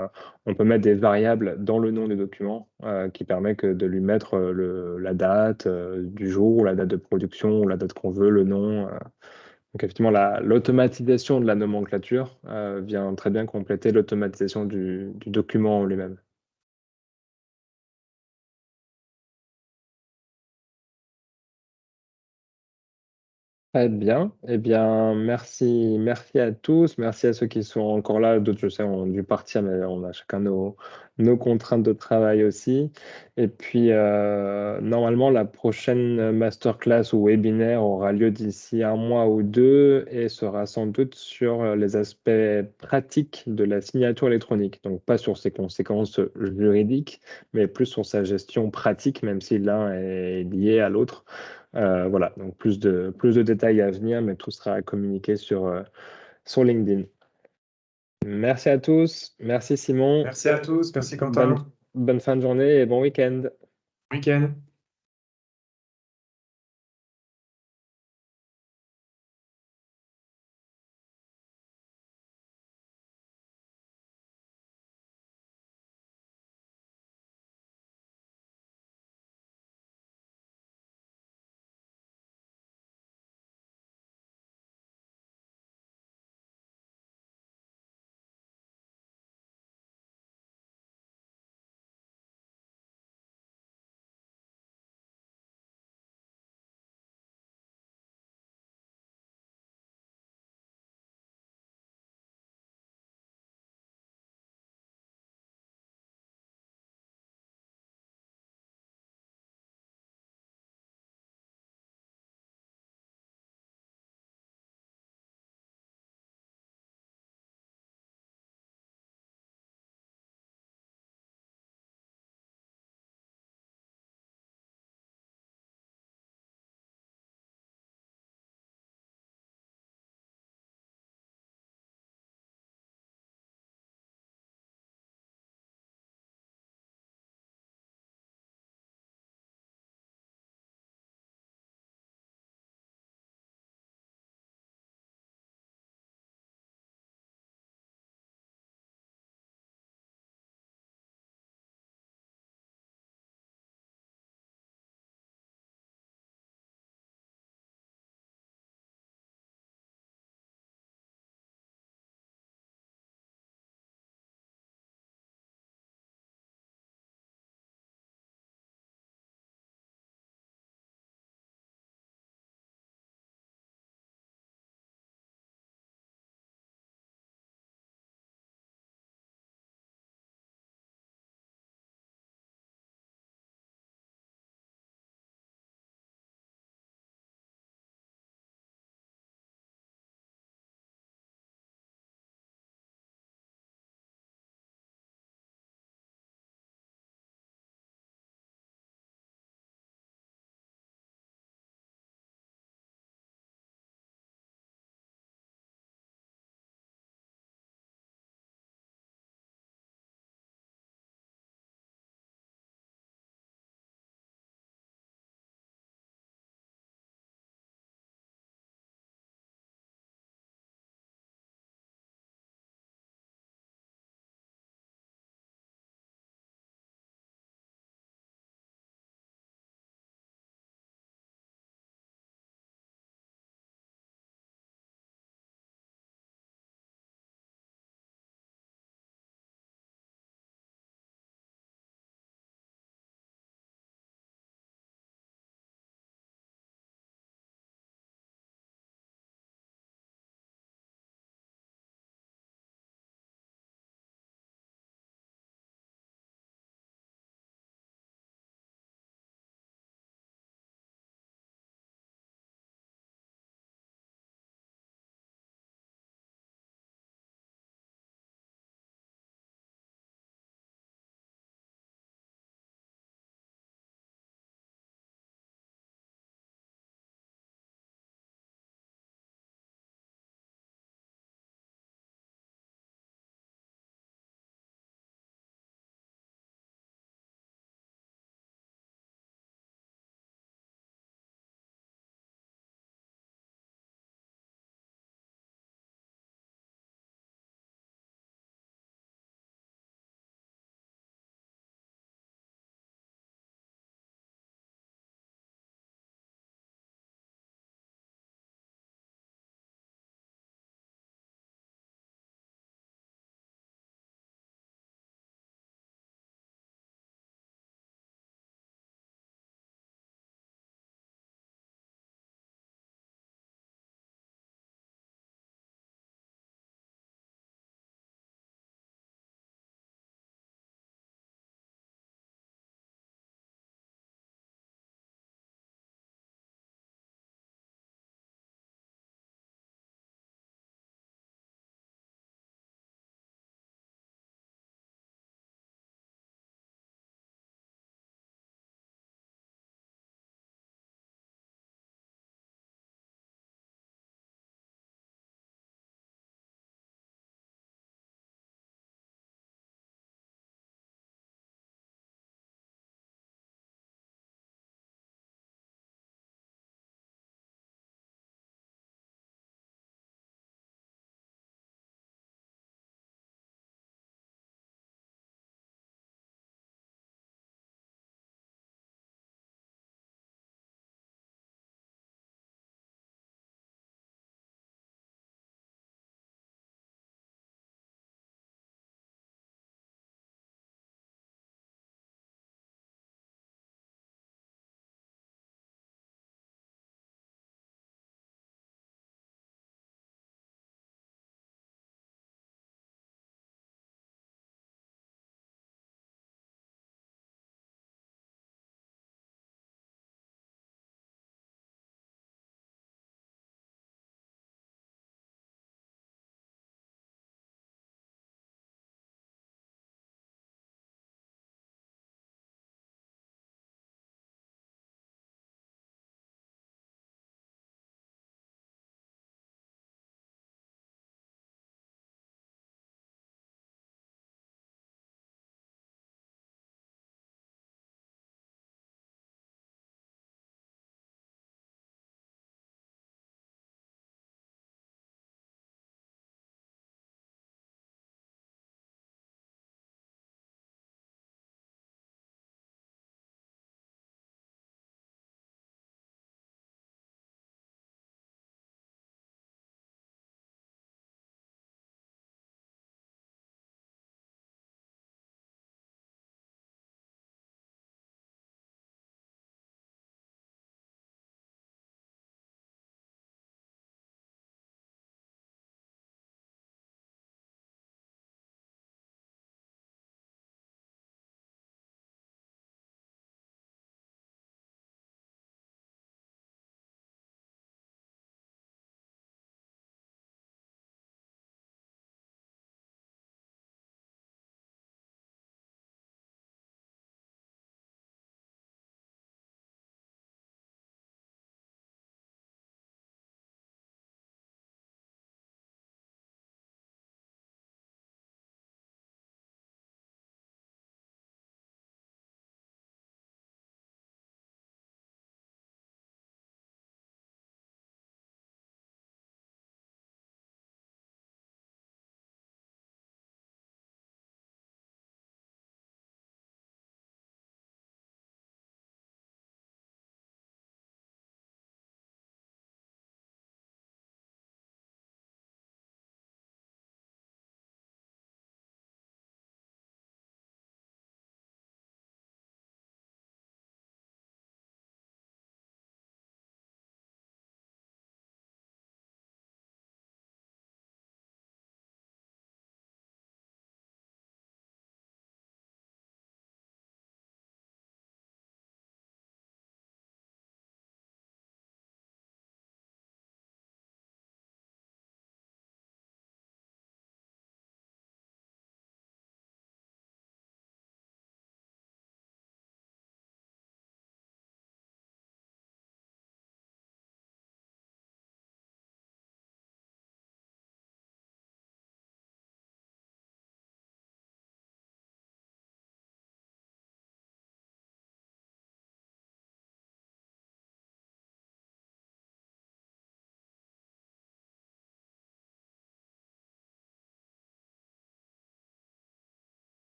on peut mettre des variables dans le nom du document, qui permet de lui mettre la date du jour, ou la date de production, ou la date qu'on veut, le nom. Donc effectivement, l'automatisation de la nomenclature vient très bien compléter l'automatisation du document en lui-même. Très bien. Eh bien, merci à tous. Merci à ceux qui sont encore là. D'autres, je sais, ont dû partir, mais on a chacun nos contraintes de travail aussi. Et puis, normalement, la prochaine masterclass ou webinaire aura lieu d'ici un mois ou deux et sera sans doute sur les aspects pratiques de la signature électronique. Donc, pas sur ses conséquences juridiques, mais plus sur sa gestion pratique, même si l'un est lié à l'autre. Voilà, donc plus de détails à venir, mais tout sera communiqué sur LinkedIn. Merci à tous, merci Simon, Merci à tous, merci bonne, Quentin. bonne fin de journée et bon week-end. Week-end.